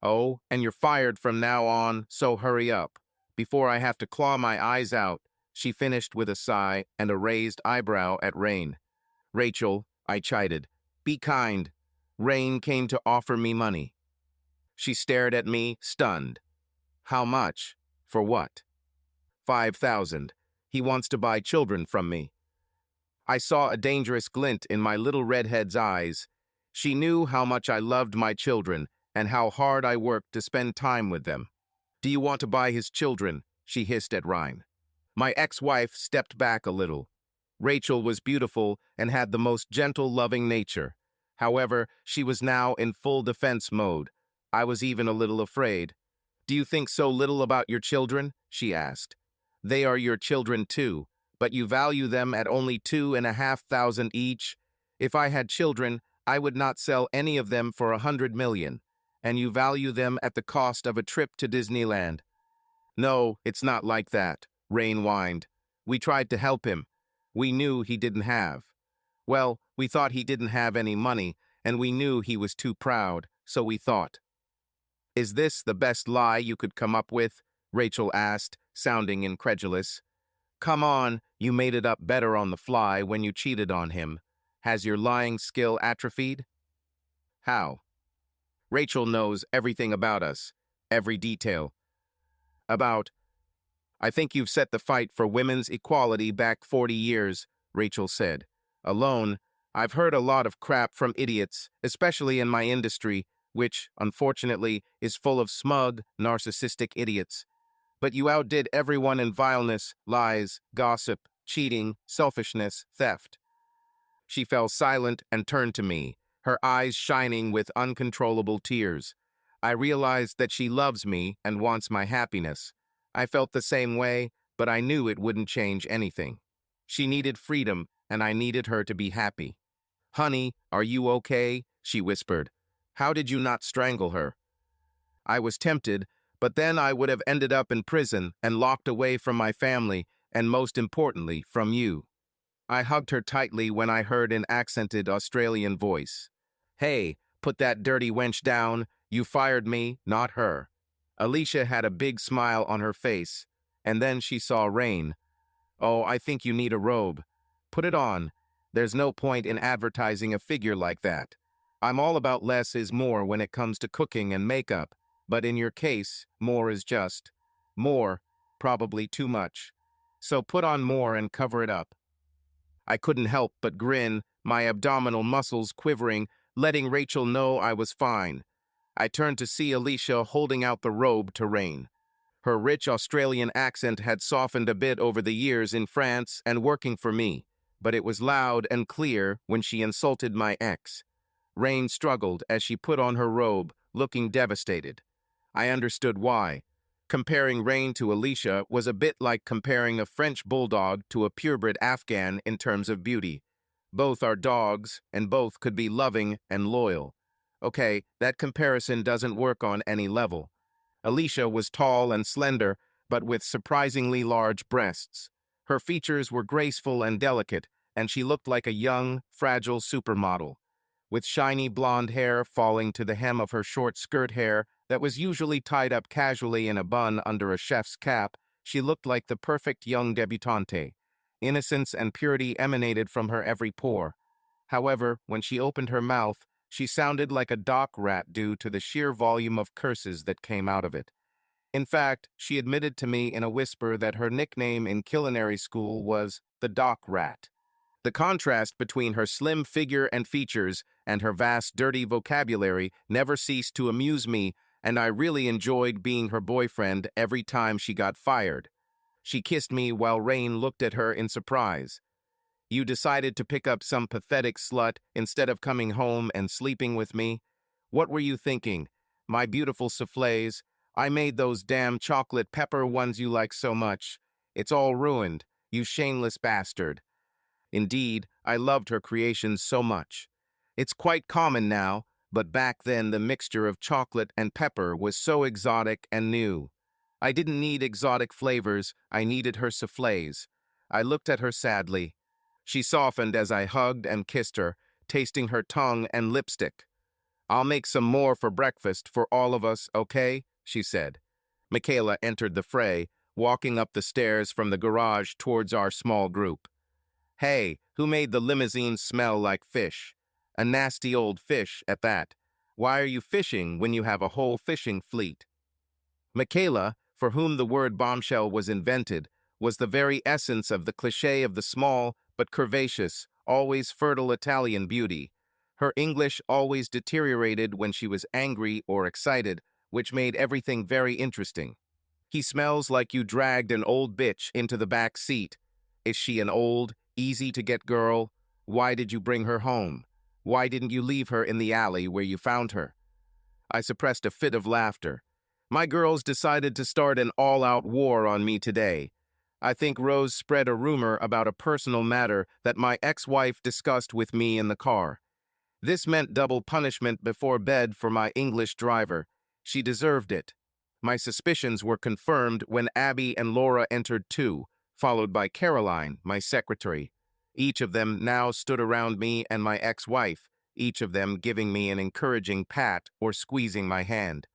Oh, and you're fired from now on, so hurry up. Before I have to claw my eyes out, she finished with a sigh and a raised eyebrow at Rain. Rachel, I chided. Be kind. Rain came to offer me money. She stared at me, stunned. How much? For what? 5,000. He wants to buy children from me. I saw a dangerous glint in my little redhead's eyes. She knew how much I loved my children and how hard I worked to spend time with them. Do you want to buy his children? She hissed at Ryan. My ex-wife stepped back a little. Rachel was beautiful and had the most gentle, loving nature. However, she was now in full defense mode. I was even a little afraid. Do you think so little about your children? She asked. They are your children too, but you value them at only 2,500 each. If I had children, I would not sell any of them for 100 million, and you value them at the cost of a trip to Disneyland. No, it's not like that, Rain whined. We tried to help him. We knew he didn't have. Well, we thought he didn't have any money, and we knew he was too proud, so we thought. Is this the best lie you could come up with? Rachel asked, sounding incredulous. Come on, you made it up better on the fly when you cheated on him. Has your lying skill atrophied? How? Rachel knows everything about us, every detail. I think you've set the fight for women's equality back 40 years, Rachel said. Alone, I've heard a lot of crap from idiots, especially in my industry, which, unfortunately, is full of smug, narcissistic idiots. But you outdid everyone in vileness, lies, gossip, cheating, selfishness, theft. She fell silent and turned to me, her eyes shining with uncontrollable tears. I realized that she loves me and wants my happiness. I felt the same way, but I knew it wouldn't change anything. She needed freedom, and I needed her to be happy. Honey, are you okay? She whispered. How did you not strangle her? I was tempted, but then I would have ended up in prison and locked away from my family, and most importantly, from you. I hugged her tightly when I heard an accented Australian voice. Hey, put that dirty wench down. You fired me, not her. Alicia had a big smile on her face, and then she saw Rain. Oh, I think you need a robe. Put it on. There's no point in advertising a figure like that. I'm all about less is more when it comes to cooking and makeup, but in your case, more is just more, probably too much. So put on more and cover it up. I couldn't help but grin, my abdominal muscles quivering, letting Rachel know I was fine. I turned to see Alicia holding out the robe to Rain. Her rich Australian accent had softened a bit over the years in France and working for me, but it was loud and clear when she insulted my ex. Rain struggled as she put on her robe, looking devastated. I understood why. Comparing Rain to Alicia was a bit like comparing a French bulldog to a purebred Afghan in terms of beauty. Both are dogs, and both could be loving and loyal. Okay, that comparison doesn't work on any level. Alicia was tall and slender, but with surprisingly large breasts. Her features were graceful and delicate, and she looked like a young, fragile supermodel. With shiny blonde hair falling to the hem of her short skirt hair that was usually tied up casually in a bun under a chef's cap, she looked like the perfect young debutante. Innocence and purity emanated from her every pore. However, when she opened her mouth, she sounded like a dock rat due to the sheer volume of curses that came out of it. In fact, she admitted to me in a whisper that her nickname in culinary school was the dock rat. The contrast between her slim figure and features and her vast, dirty vocabulary never ceased to amuse me, and I really enjoyed being her boyfriend every time she got fired. She kissed me while Rain looked at her in surprise. You decided to pick up some pathetic slut instead of coming home and sleeping with me? What were you thinking? My beautiful soufflés, I made those damn chocolate pepper ones you like so much. It's all ruined, you shameless bastard. Indeed, I loved her creations so much. It's quite common now, but back then the mixture of chocolate and pepper was so exotic and new. I didn't need exotic flavors, I needed her soufflés. I looked at her sadly. She softened as I hugged and kissed her, tasting her tongue and lipstick. "I'll make some more for breakfast for all of us, okay?" she said. Michaela entered the fray, walking up the stairs from the garage towards our small group. "Hey, who made the limousine smell like fish? A nasty old fish at that. Why are you fishing when you have a whole fishing fleet?" Michaela, for whom the word bombshell was invented, was the very essence of the cliché of the small but curvaceous, always fertile Italian beauty. Her English always deteriorated when she was angry or excited, which made everything very interesting. "He smells like you dragged an old bitch into the back seat. Is she an old, easy-to-get girl? Why did you bring her home? Why didn't you leave her in the alley where you found her?" I suppressed a fit of laughter. My girls decided to start an all-out war on me today. I think Rose spread a rumor about a personal matter that my ex-wife discussed with me in the car. This meant double punishment before bed for my English driver. She deserved it. My suspicions were confirmed when Abby and Laura entered too, followed by Caroline, my secretary. Each of them now stood around me and my ex-wife, each of them giving me an encouraging pat or squeezing my hand.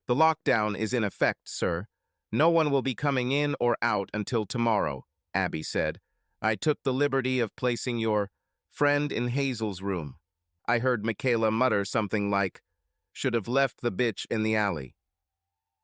"The lockdown is in effect, sir. No one will be coming in or out until tomorrow," Abby said. "I took the liberty of placing your friend in Hazel's room." I heard Michaela mutter something like, "Should have left the bitch in the alley."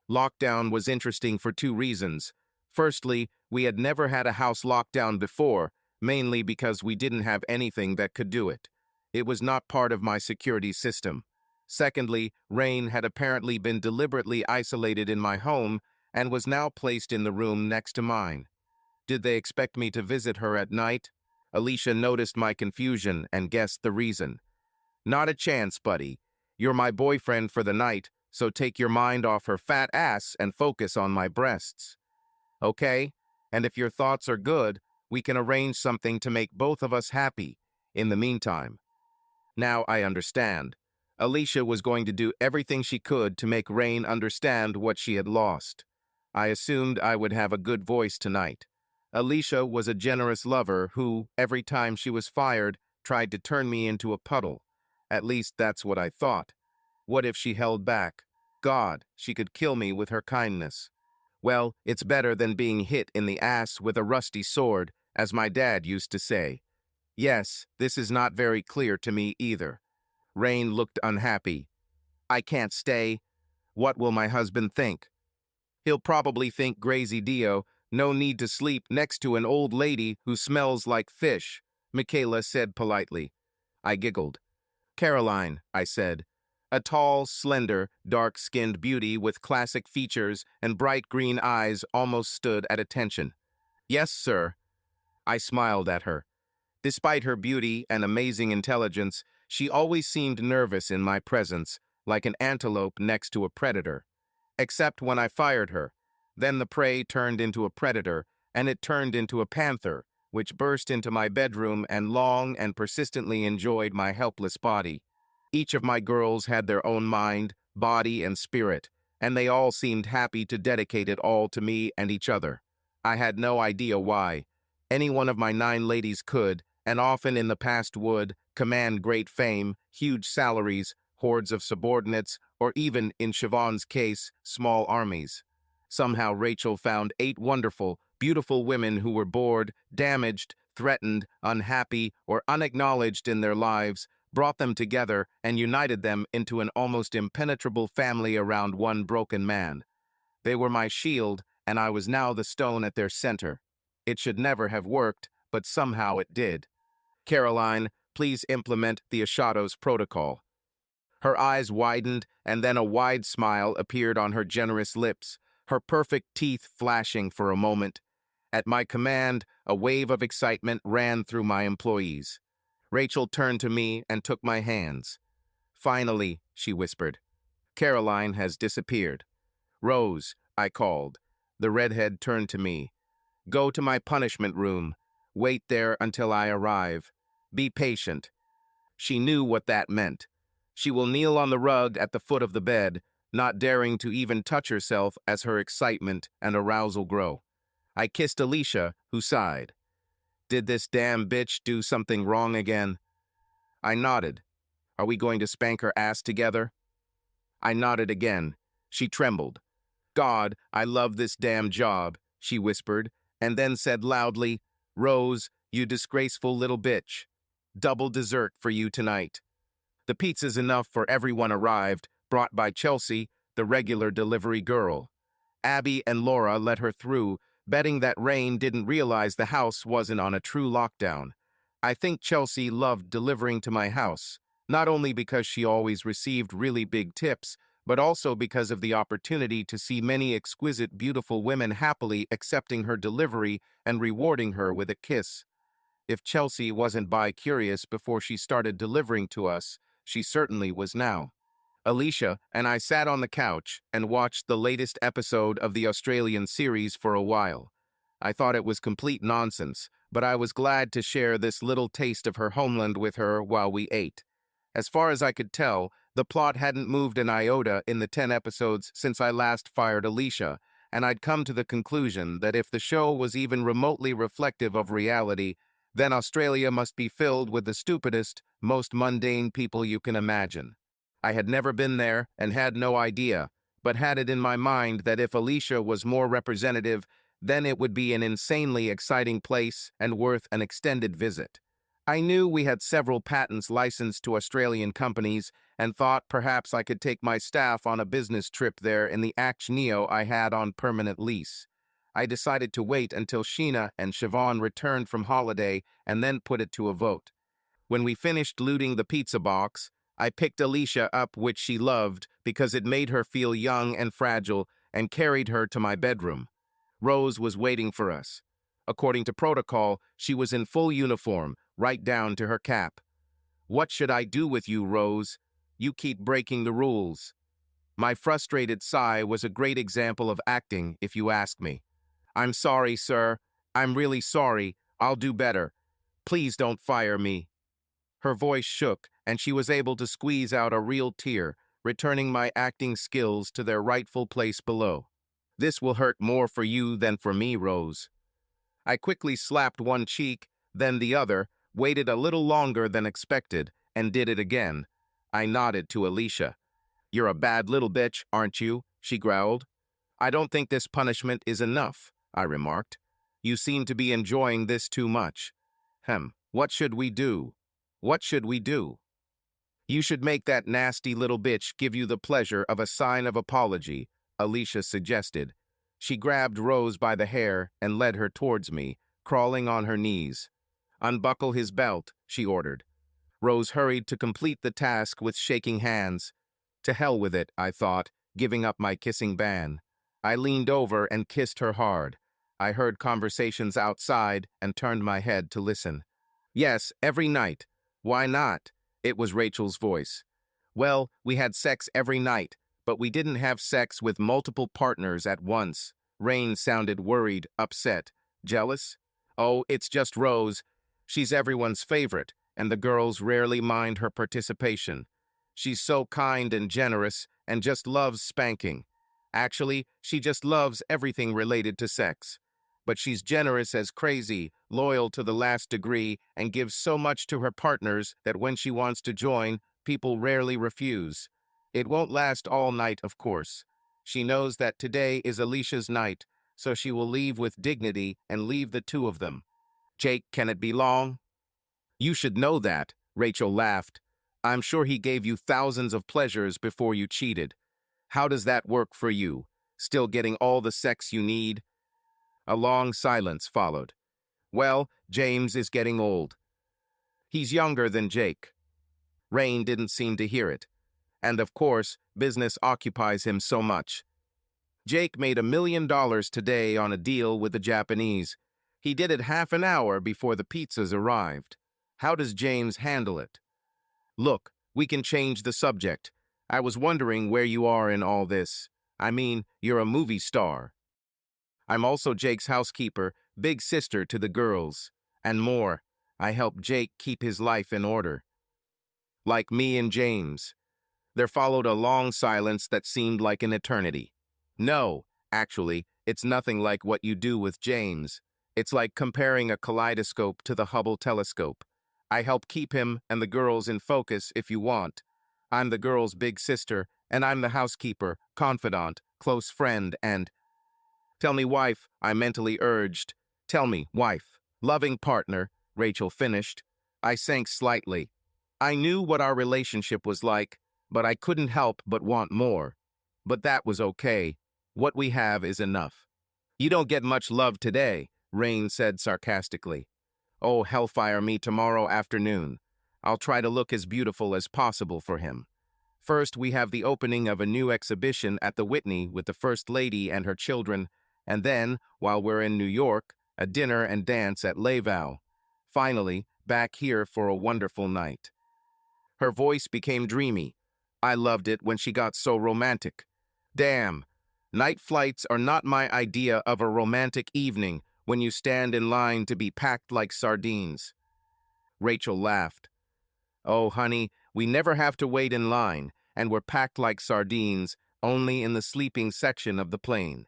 Lockdown was interesting for two reasons. Firstly, we had never had a house lockdown before, mainly because we didn't have anything that could do it. It was not part of my security system. Secondly, Rain had apparently been deliberately isolated in my home and was now placed in the room next to mine. Did they expect me to visit her at night? Alicia noticed my confusion and guessed the reason. "Not a chance, buddy. You're my boyfriend for the night, so take your mind off her fat ass and focus on my breasts. Okay? And if your thoughts are good, we can arrange something to make both of us happy. In the meantime." Now I understand. Alicia was going to do everything she could to make Rain understand what she had lost. I assumed I would have a good voice tonight. Alicia was a generous lover who, every time she was fired, tried to turn me into a puddle. At least that's what I thought. What if she held back? God, she could kill me with her kindness. Well, it's better than being hit in the ass with a rusty sword, as my dad used to say. Yes, this is not very clear to me either. Rain looked unhappy. "I can't stay. What will my husband think?" "He'll probably think Grazy Dio, no need to sleep next to an old lady who smells like fish," Michaela said politely. I giggled. "Caroline," I said. A tall, slender, dark-skinned beauty with classic features and bright green eyes almost stood at attention. "Yes, sir." I smiled at her. Despite her beauty and amazing intelligence, she always seemed nervous in my presence, like an antelope next to a predator. Except when I fired her. Then the prey turned into a predator, and it turned into a panther, which burst into my bedroom and long and persistently enjoyed my helpless body. Each of my girls had their own mind, body, and spirit, and they all seemed happy to dedicate it all to me and each other. I had no idea why. Any one of my 9 ladies could, and often in the past would, command great fame, huge salaries, hordes of subordinates, or even, in Siobhan's case, small armies. Somehow Rachel found 8 wonderful, beautiful women who were bored, damaged, threatened, unhappy, or unacknowledged in their lives, brought them together, and united them into an almost impenetrable family around one broken man. They were my shield, and I was now the stone at their center. It should never have worked, but somehow it did. Caroline, please implement the Ashado's protocol. Her eyes widened, and then a wide smile appeared on her generous lips, her perfect teeth flashing for a moment. At my command, a wave of excitement ran through my employees. Rachel turned to me and took my hands. Finally, she whispered, Caroline has disappeared. Rose, I called. The redhead turned to me. Go to my punishment room. Wait there until I arrive. Be patient. She knew what that meant. She will kneel on the rug at the foot of the bed, not daring to even touch herself as her excitement and arousal grow. I kissed Alicia, who sighed. Did this damn bitch do something wrong again? I nodded. Are we going to spank her ass together? I nodded again. She trembled. God, I love this damn job, she whispered, and then said loudly, Rose, you disgraceful little bitch. Double dessert for you tonight. The pizza's enough for everyone arrived, brought by Chelsea, the regular delivery girl. Abby and Laura let her through, betting that Rain didn't realize the house wasn't on a true lockdown. I think Chelsea loved delivering to my house, not only because she always received really big tips, but also because of the opportunity to see many exquisite, beautiful women happily accepting her delivery and rewarding her with a kiss. If Chelsea wasn't bi-curious before she started delivering to us, she certainly was now. Alicia and I sat on the couch and watched the latest episode of the Australian series for a while. I thought it was complete nonsense, but I was glad to share this little taste of her homeland with her while we ate. As far as I could tell, the plot hadn't moved an iota in the 10 episodes since I last fired Alicia, and I'd come to the conclusion that if the show was even remotely reflective of reality, then Australia must be filled with the stupidest, most mundane people you can imagine. I had never been there and had no idea, but had it in my mind that if Alicia was more representative, then it would be an insanely exciting place and worth an extended visit. I knew we had several patents licensed to Australian companies and thought perhaps I could take my staff on a business trip there in the Act Neo I had on permanent lease. I decided to wait until Sheena and Siobhan returned from holiday and then put it to a vote. When we finished looting the pizza box, I picked Alicia up, which she loved because it made her feel young and fragile, and carried her to my bedroom. Rose was waiting for us. According to protocol, she was in full uniform, right down to her cap. What should I do with you, Rose? You keep breaking the rules. My frustrated sigh was a great example of acting, if you ask me. I'm sorry, sir. I'm really sorry. I'll do better. Please don't fire me. Her voice shook, and she was able to squeeze out a real tear, returning my acting skills to their rightful place below. This will hurt more for you than for me, Rose. I quickly slapped one cheek, then the other, waited a little longer than expected, and did it again. I nodded to Alicia. You're a bad little bitch, aren't you? She growled. I don't think this punishment is enough, I remarked. You seem to be enjoying this too much. What should we do? What should we do? You should make that nasty little bitch give you the pleasure of a sign of apology, Alicia suggested. She grabbed Rose by the hair and led her towards me, crawling on her knees. Unbuckle his belt, she ordered. Rose hurried to complete the task with shaking hands. To hell with it, I thought, giving up my kissing ban. I leaned over and kissed her hard. I heard conversations outside and turned my head to listen. Yes, every night. Why not? It was Rachel's voice. Well, we had sex every night, but we didn't have sex with multiple partners at once. Rain sounded worried, upset. Jealous? Oh, it's just Rose. She's everyone's favorite, and the girls rarely mind her participation. She's so kind and generous and just loves spanking. Actually, she just loves everything related to sex. But she's generous as crazy, loyal to the last degree, and gives so much to her partners that when she wants to join, people rarely refuse. It won't last all night, of course. She knows that today is Alicia's night, so she will leave with dignity and leave the two of them. Jake, can it be long? You should know that, Rachel laughed. I'm sure he gave you thousands of pleasures before you cheated. How does that work for you? Still getting all the sex you need? A long silence followed. Well, James is getting old. He's younger than Jake. Rain didn't seem to hear it. And of course, business occupies him so much. Jake made $1 million today on a deal with the Japanese. He did it half an hour before the pizzas arrived. How does James handle it? Look, we can change the subject. I was wondering where you are in all this. I mean, you're a movie star. I'm also Jake's housekeeper, big sister to the girls, and more. I help Jake keep his life in order. Like me and James. There followed a long silence that seemed like an eternity. No, actually, it's nothing like what you do with James. It's like comparing a kaleidoscope to the Hubble telescope. I help keep him and the girls in focus if you want. I'm the girl's big sister, and I'm the housekeeper, confidant, close friend, and— Tell me, wife, I mentally urged. Tell me, wife. Loving partner, Rachel finished. I sank slightly. I knew what our relationship was like, but I couldn't help but want more. But that was okay. What we have is enough. You don't get much love today, Rain said sarcastically. Oh, hellfire me tomorrow afternoon. I'll try to look as beautiful as possible for him. First, we have the opening of a new exhibition at the Whitney with the First Lady and her children, and then, while we're in New York, a dinner and dance at Layval. Finally, back here for a wonderful night. Her voice became dreamy. I loved it when she got so romantic. Damn, night flights are not my idea of a romantic evening when you stand in line to be packed like sardines. Rachel laughed. Oh, honey, we never have to wait in line, and we're packed like sardines, only in the sleeping section of the plane.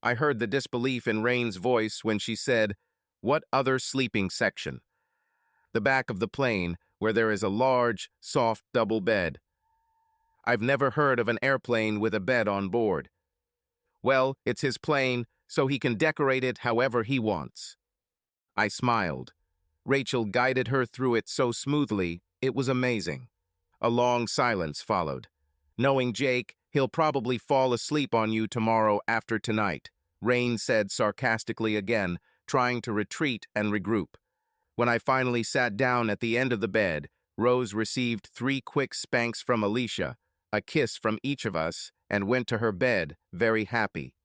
I heard the disbelief in Rain's voice when she said, "What other sleeping section?" The back of the plane, where there is a large, soft double bed. I've never heard of an airplane with a bed on board. Well, it's his plane, so he can decorate it however he wants. I smiled. Rachel guided her through it so smoothly, it was amazing. A long silence followed. Knowing Jake, he'll probably fall asleep on you tomorrow after tonight, Rain said sarcastically again, trying to retreat and regroup. When I finally sat down at the end of the bed, Rose received 3 quick spanks from Alicia, a kiss from each of us, and went to her bed, very happy.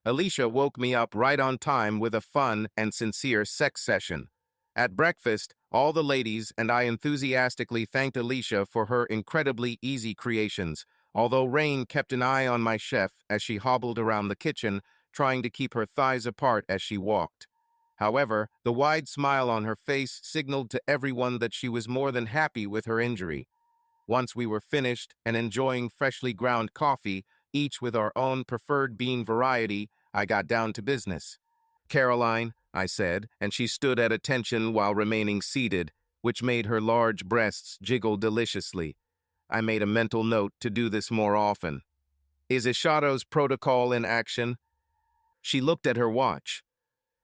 Alicia woke me up right on time with a fun and sincere sex session. At breakfast, all the ladies and I enthusiastically thanked Alicia for her incredibly easy creations, although Rain kept an eye on my chef as she hobbled around the kitchen, trying to keep her thighs apart as she walked. However, the wide smile on her face signaled to everyone that she was more than happy with her injury. Once we were finished and enjoying freshly ground coffee, each with our own preferred bean variety, I got down to business. Caroline, I said, and she stood at attention while remaining seated, which made her large breasts jiggle deliciously. I made a mental note to do this more often. Is Ishato's protocol in action? She looked at her watch.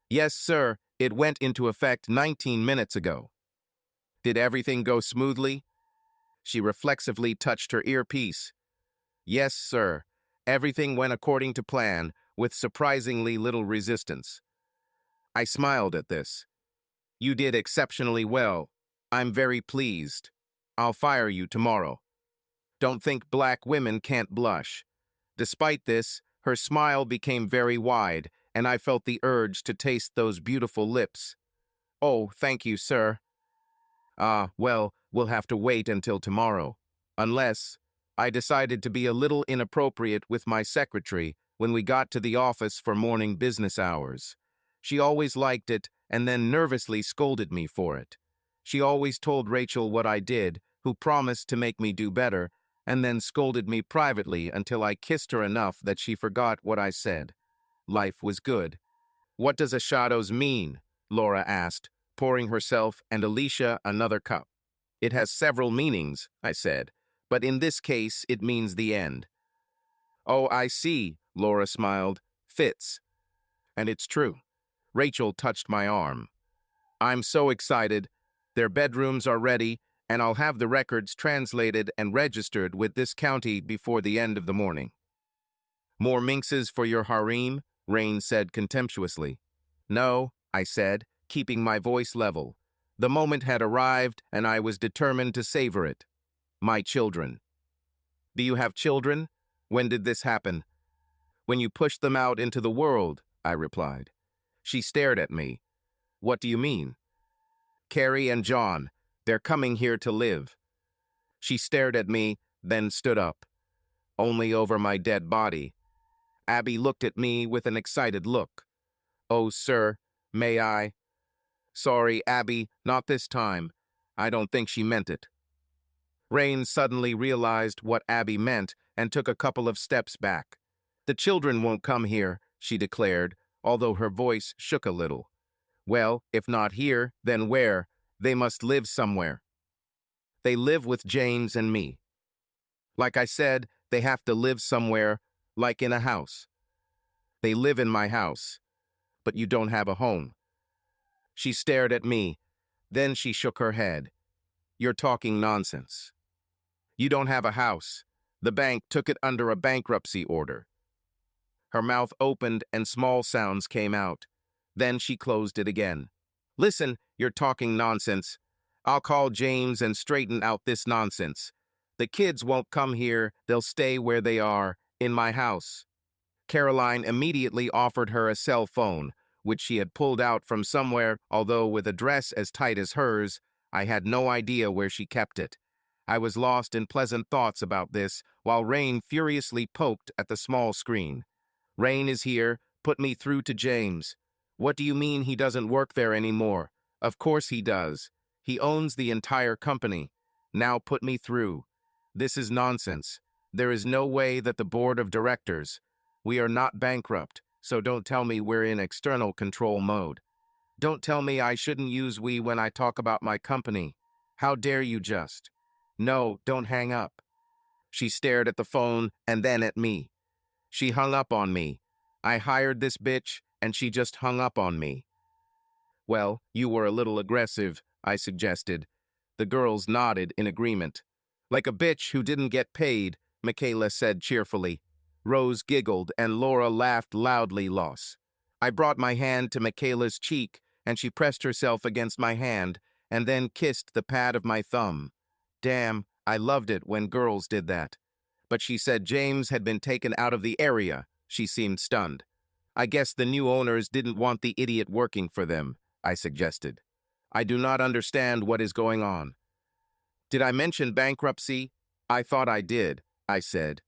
Yes, sir, it went into effect 19 minutes ago. Did everything go smoothly? She reflexively touched her earpiece. Yes, sir. Everything went according to plan, with surprisingly little resistance. I smiled at this. You did exceptionally well. I'm very pleased. I'll fire you tomorrow. Don't think black women can't blush. Despite this, her smile became very wide, and I felt the urge to taste those beautiful lips. Oh, thank you, sir. Well, we'll have to wait until tomorrow. Unless, I decided to be a little inappropriate with my secretary when we got to the office for morning business hours. She always liked it and then nervously scolded me for it. She always told Rachel what I did, who promised to make me do better, and then scolded me privately until I kissed her enough that she forgot what I said. Life was good. "What does Ashados mean?" Laura asked, pouring herself and Alicia another cup. "It has several meanings," I said, "but in this case it means the end." "Oh, I see," Laura smiled. "Fits." And it's true. Rachel touched my arm. "I'm so excited. Their bedrooms are ready, and I'll have the records translated and registered with this county before the end of the morning." "More minxes for your harem?" Rain said contemptuously. "No," I said, keeping my voice level. The moment had arrived, and I was determined to savor it. "My children." "Do you have children? When did this happen?" "When you pushed them out into the world," I replied. She stared at me. "What do you mean?" "Carrie and John. They're coming here to live." She stared at me, then stood up. "Only over my dead body." Abby looked at me with an excited look. "Oh, sir, may I?" "Sorry, Abby, not this time." I don't think she meant it. Rain suddenly realized what Abby meant and took a couple of steps back. "The children won't come here," she declared, although her voice shook a little. "Well, if not here, then where? They must live somewhere." "They live with James and me." "Like I said, they have to live somewhere, like in a house." "They live in my house, but you don't have a home." She stared at me. Then she shook her head. "You're talking nonsense. You don't have a house. The bank took it under a bankruptcy order." Her mouth opened and small sounds came out. Then she closed it again. "Listen, you're talking nonsense. I'll call James and straighten out this nonsense. The kids won't come here. They'll stay where they are, in my house." Caroline immediately offered her a cell phone, which she had pulled out from somewhere, although with a dress as tight as hers, I had no idea where she kept it. I was lost in pleasant thoughts about this, while Rain furiously poked at the small screen. "Rain is here. Put me through to James." "What do you mean he doesn't work there anymore?" "Of course he does. He owns the entire company. Now put me through." "This is nonsense. There is no way that the board of directors—" "We are not bankrupt, so don't tell me we're in external control mode. Don't tell me I shouldn't use we when I talk about my company. How dare you just?" "No, don't hang up." She stared at the phone and then at me. She hung up on me. I hired this bitch, and she just hung up on me. "Well, you were a little aggressive," I suggested. The girls nodded in agreement. "Like a bitch who didn't get paid," Michaela said cheerfully. Rose giggled, and Laura laughed loudly. Loss. I brought my hand to Michaela's cheek, and she pressed herself against my hand, and then kissed the pad of my thumb. Damn, I loved it when girls did that. But she said James had been taken out of the area. She seemed stunned. "I guess the new owners didn't want the idiot working for them," I suggested. "I do not understand what is going on." "Did I mention bankruptcy?" "I thought I did," I said.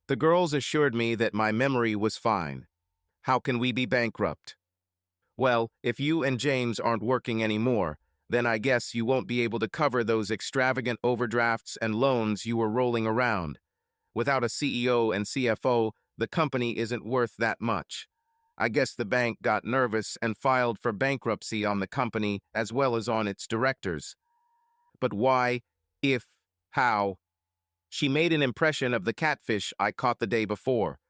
The girls assured me that my memory was fine. "How can we be bankrupt?" "Well, if you and James aren't working anymore, then I guess you won't be able to cover those extravagant overdrafts and loans you were rolling around. Without a CEO and CFO, the company isn't worth that much. I guess the bank got nervous and filed for bankruptcy on the company as well as on its directors." "But why? If? How?" She made an impression of the catfish I caught the day before.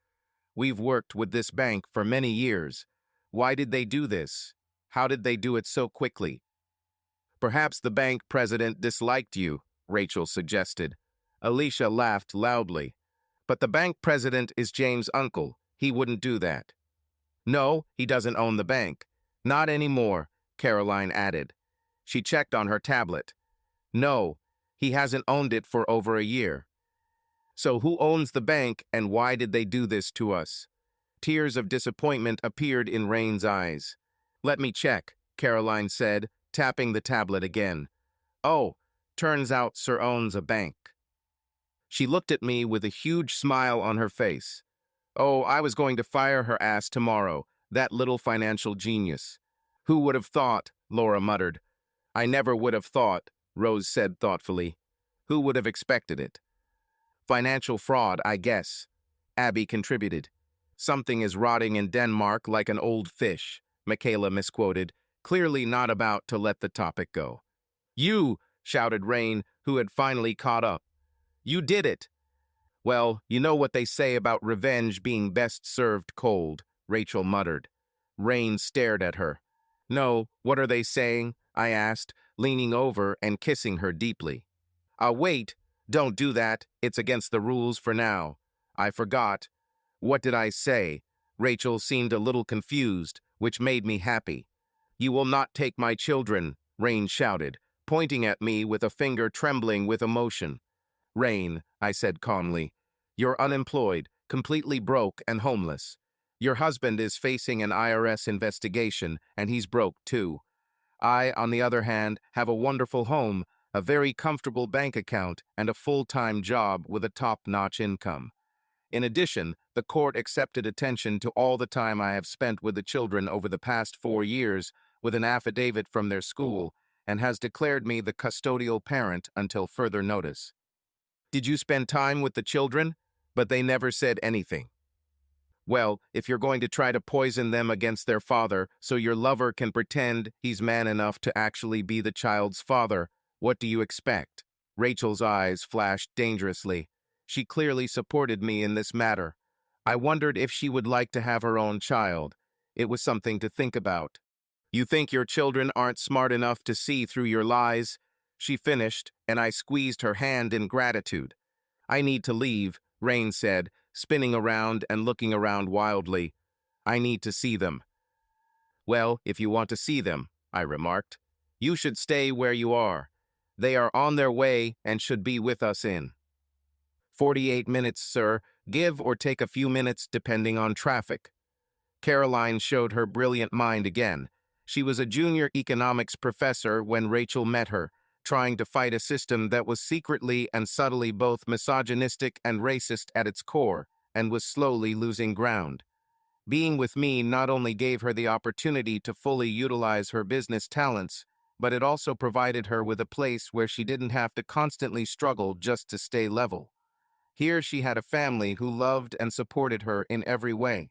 "We've worked with this bank for many years. Why did they do this? How did they do it so quickly?" "Perhaps the bank president disliked you," Rachel suggested. Alicia laughed loudly. "But the bank president is James' uncle. He wouldn't do that." "No, he doesn't own the bank." "Not anymore," Caroline added. She checked on her tablet. "No, he hasn't owned it for over a year." "So who owns the bank, and why did they do this to us?" Tears of disappointment appeared in Rain's eyes. "Let me check," Caroline said, tapping the tablet again. "Oh, turns out Sir owns a bank." She looked at me with a huge smile on her face. "Oh, I was going to fire her ass tomorrow, that little financial genius." "Who would have thought?" Laura muttered. "I never would have thought," Rose said thoughtfully. "Who would have expected it?" Financial fraud, I guess. Abby contributed. Something is rotting in Denmark like an old fish, Michaela misquoted, clearly not about to let the topic go. You, shouted Rain, who had finally caught up. You did it. Well, you know what they say about revenge being best served cold, Rachel muttered. Rain stared at her. No, what are they saying? I asked, leaning over and kissing her deeply. Wait, don't do that. It's against the rules for now. I forgot. What did I say? Rachel seemed a little confused, which made me happy. You will not take my children, Rain shouted, pointing at me with a finger trembling with emotion. Rain, I said calmly, you're unemployed, completely broke and homeless. Your husband is facing an IRS investigation, and he's broke too. I, on the other hand, have a wonderful home, a very comfortable bank account, and a full-time job with a top-notch income. In addition, the court accepted attention to all the time I have spent with the children over the past 4 years with an affidavit from their school and has declared me the custodial parent until further notice. Did you spend time with the children? But they never said anything. Well, if you're going to try to poison them against their father so your lover can pretend he's man enough to actually be the child's father, what do you expect? Rachel's eyes flashed dangerously. She clearly supported me in this matter. I wondered if she would like to have her own child. It was something to think about. You think your children aren't smart enough to see through your lies? She finished, and I squeezed her hand in gratitude. I need to leave, Rain said, spinning around and looking around wildly. I need to see them. Well, if you want to see them, I remarked, you should stay where you are. They are on their way and should be with us in 48 minutes, sir, give or take a few minutes depending on traffic. Caroline showed her brilliant mind again. She was a junior economics professor when Rachel met her, trying to fight a system that was secretly and subtly both misogynistic and racist at its core, and was slowly losing ground. Being with me not only gave her the opportunity to fully utilize her business talents, but it also provided her with a place where she didn't have to constantly struggle just to stay level. Here she had a family who loved and supported her in every way.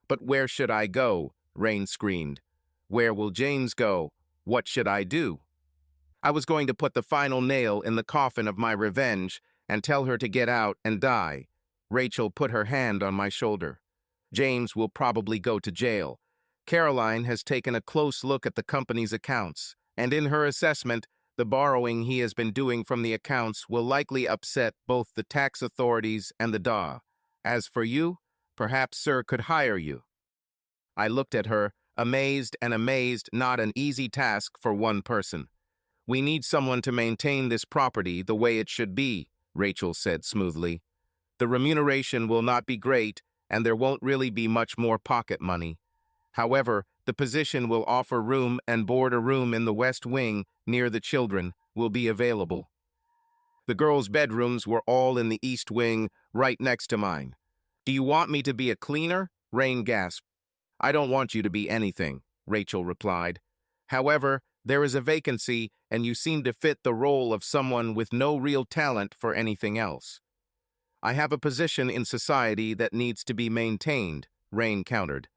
But where should I go? Rain screamed. Where will James go? What should I do? I was going to put the final nail in the coffin of my revenge and tell her to get out and die. Rachel put her hand on my shoulder. James will probably go to jail. Caroline has taken a close look at the company's accounts, and in her assessment, the borrowing he has been doing from the accounts will likely upset both the tax authorities and the DA. As for you, perhaps Sir could hire you. I looked at her, amazed, not an easy task for one person. We need someone to maintain this property the way it should be, Rachel said smoothly. The remuneration will not be great, and there won't really be much more pocket money. However, the position will offer room and board. A room in the West Wing, near the children, will be available. The girls' bedrooms were all in the East Wing, right next to mine. Do you want me to be a cleaner? Rain gasped. I don't want you to be anything, Rachel replied. However, there is a vacancy, and you seem to fit the role of someone with no real talent for anything else. I have a position in society that needs to be maintained, Rain countered.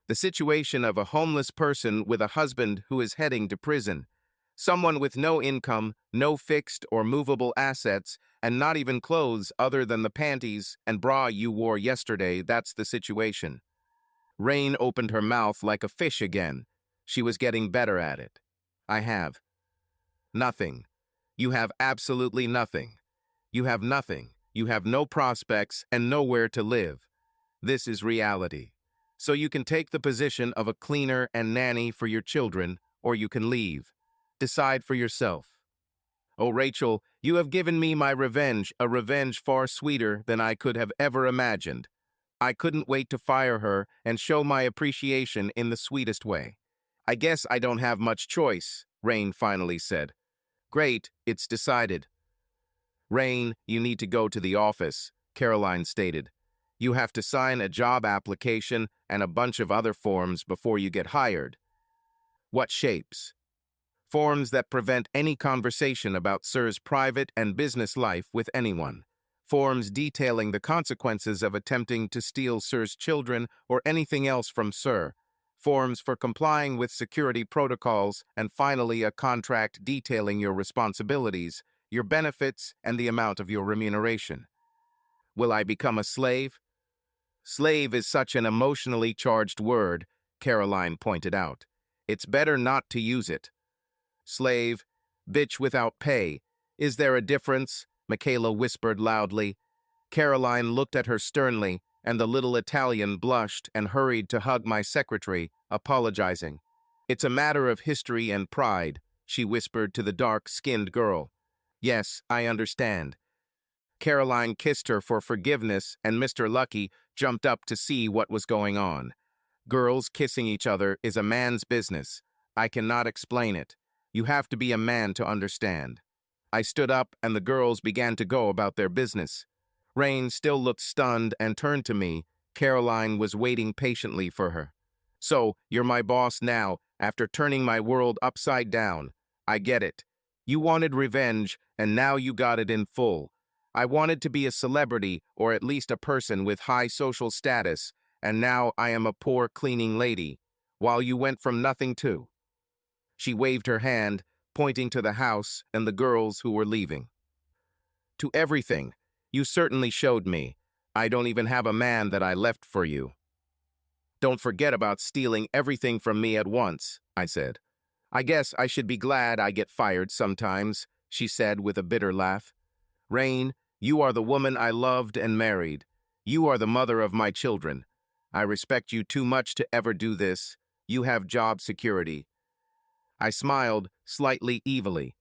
The situation of a homeless person with a husband who is heading to prison. Someone with no income, no fixed or movable assets, and not even clothes other than the panties and bra you wore yesterday. That's the situation. Rain opened her mouth like a fish again. She was getting better at it. I have nothing. You have absolutely nothing. You have nothing. You have no prospects and nowhere to live. This is reality. So you can take the position of a cleaner and nanny for your children, or you can leave. Decide for yourself. Oh, Rachel, you have given me my revenge, a revenge far sweeter than I could have ever imagined. I couldn't wait to fire her and show my appreciation in the sweetest way. I guess I don't have much choice, Rain finally said. Great, it's decided. Rain, you need to go to the office, Caroline stated. You have to sign a job application and a bunch of other forms before you get hired. What shapes? Forms that prevent any conversation about Sir's private and business life with anyone. forms detailing the consequences of attempting to steal Sir's children or anything else from Sir, forms for complying with security protocols, and finally a contract detailing your responsibilities, your benefits, and the amount of your remuneration. Will I become a slave? Slave is such an emotionally charged word, Caroline pointed out. It's better not to use it. Slave, bitch without pay. Is there a difference? Michaela whispered loudly. Caroline looked at her sternly, and the little Italian blushed and hurried to hug my secretary, apologizing. It's a matter of history and pride, she whispered to the dark-skinned girl. Yes, I understand. Caroline kissed her for forgiveness, and Mr. Lucky jumped up to see what was going on. Girls kissing each other is a man's business. I cannot explain it. You have to be a man to understand. I stood up, and the girls began to go about their business. Rain still looked stunned and turned to me. Caroline was waiting patiently for her. So, you're my boss now, after turning my world upside down. I get it. You wanted revenge, and now you got it in full. I wanted to be a celebrity, or at least a person with high social status, and now I am a poor cleaning lady, while you went from nothing to. She waved her hand, pointing to the house and the girls who were leaving. To everything. You certainly showed me. I don't even have a man that I left for you. Don't forget about stealing everything from me at once, I said. I guess I should be glad I get fired sometimes, she said with a bitter laugh. Rain, you are the woman I loved and married. You are the mother of my children. I respect you too much to ever do this. You have job security. I smiled, slightly evilly.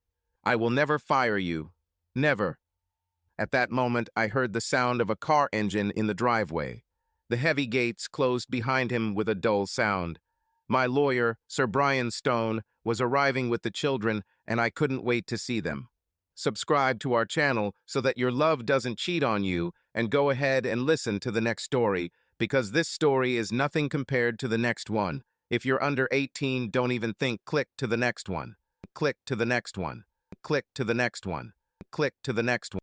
I will never fire you. Never. At that moment, I heard the sound of a car engine in the driveway. The heavy gates closed behind him with a dull sound. My lawyer, Sir Brian Stone, was arriving with the children, and I couldn't wait to see them. Subscribe to our channel so that your love doesn't cheat on you, and go ahead and listen to the next story, because this story is nothing compared to the next one. If you're under 18, don't even think. Click to the next one. Click to the next one. Click to the next one. Click to the next one.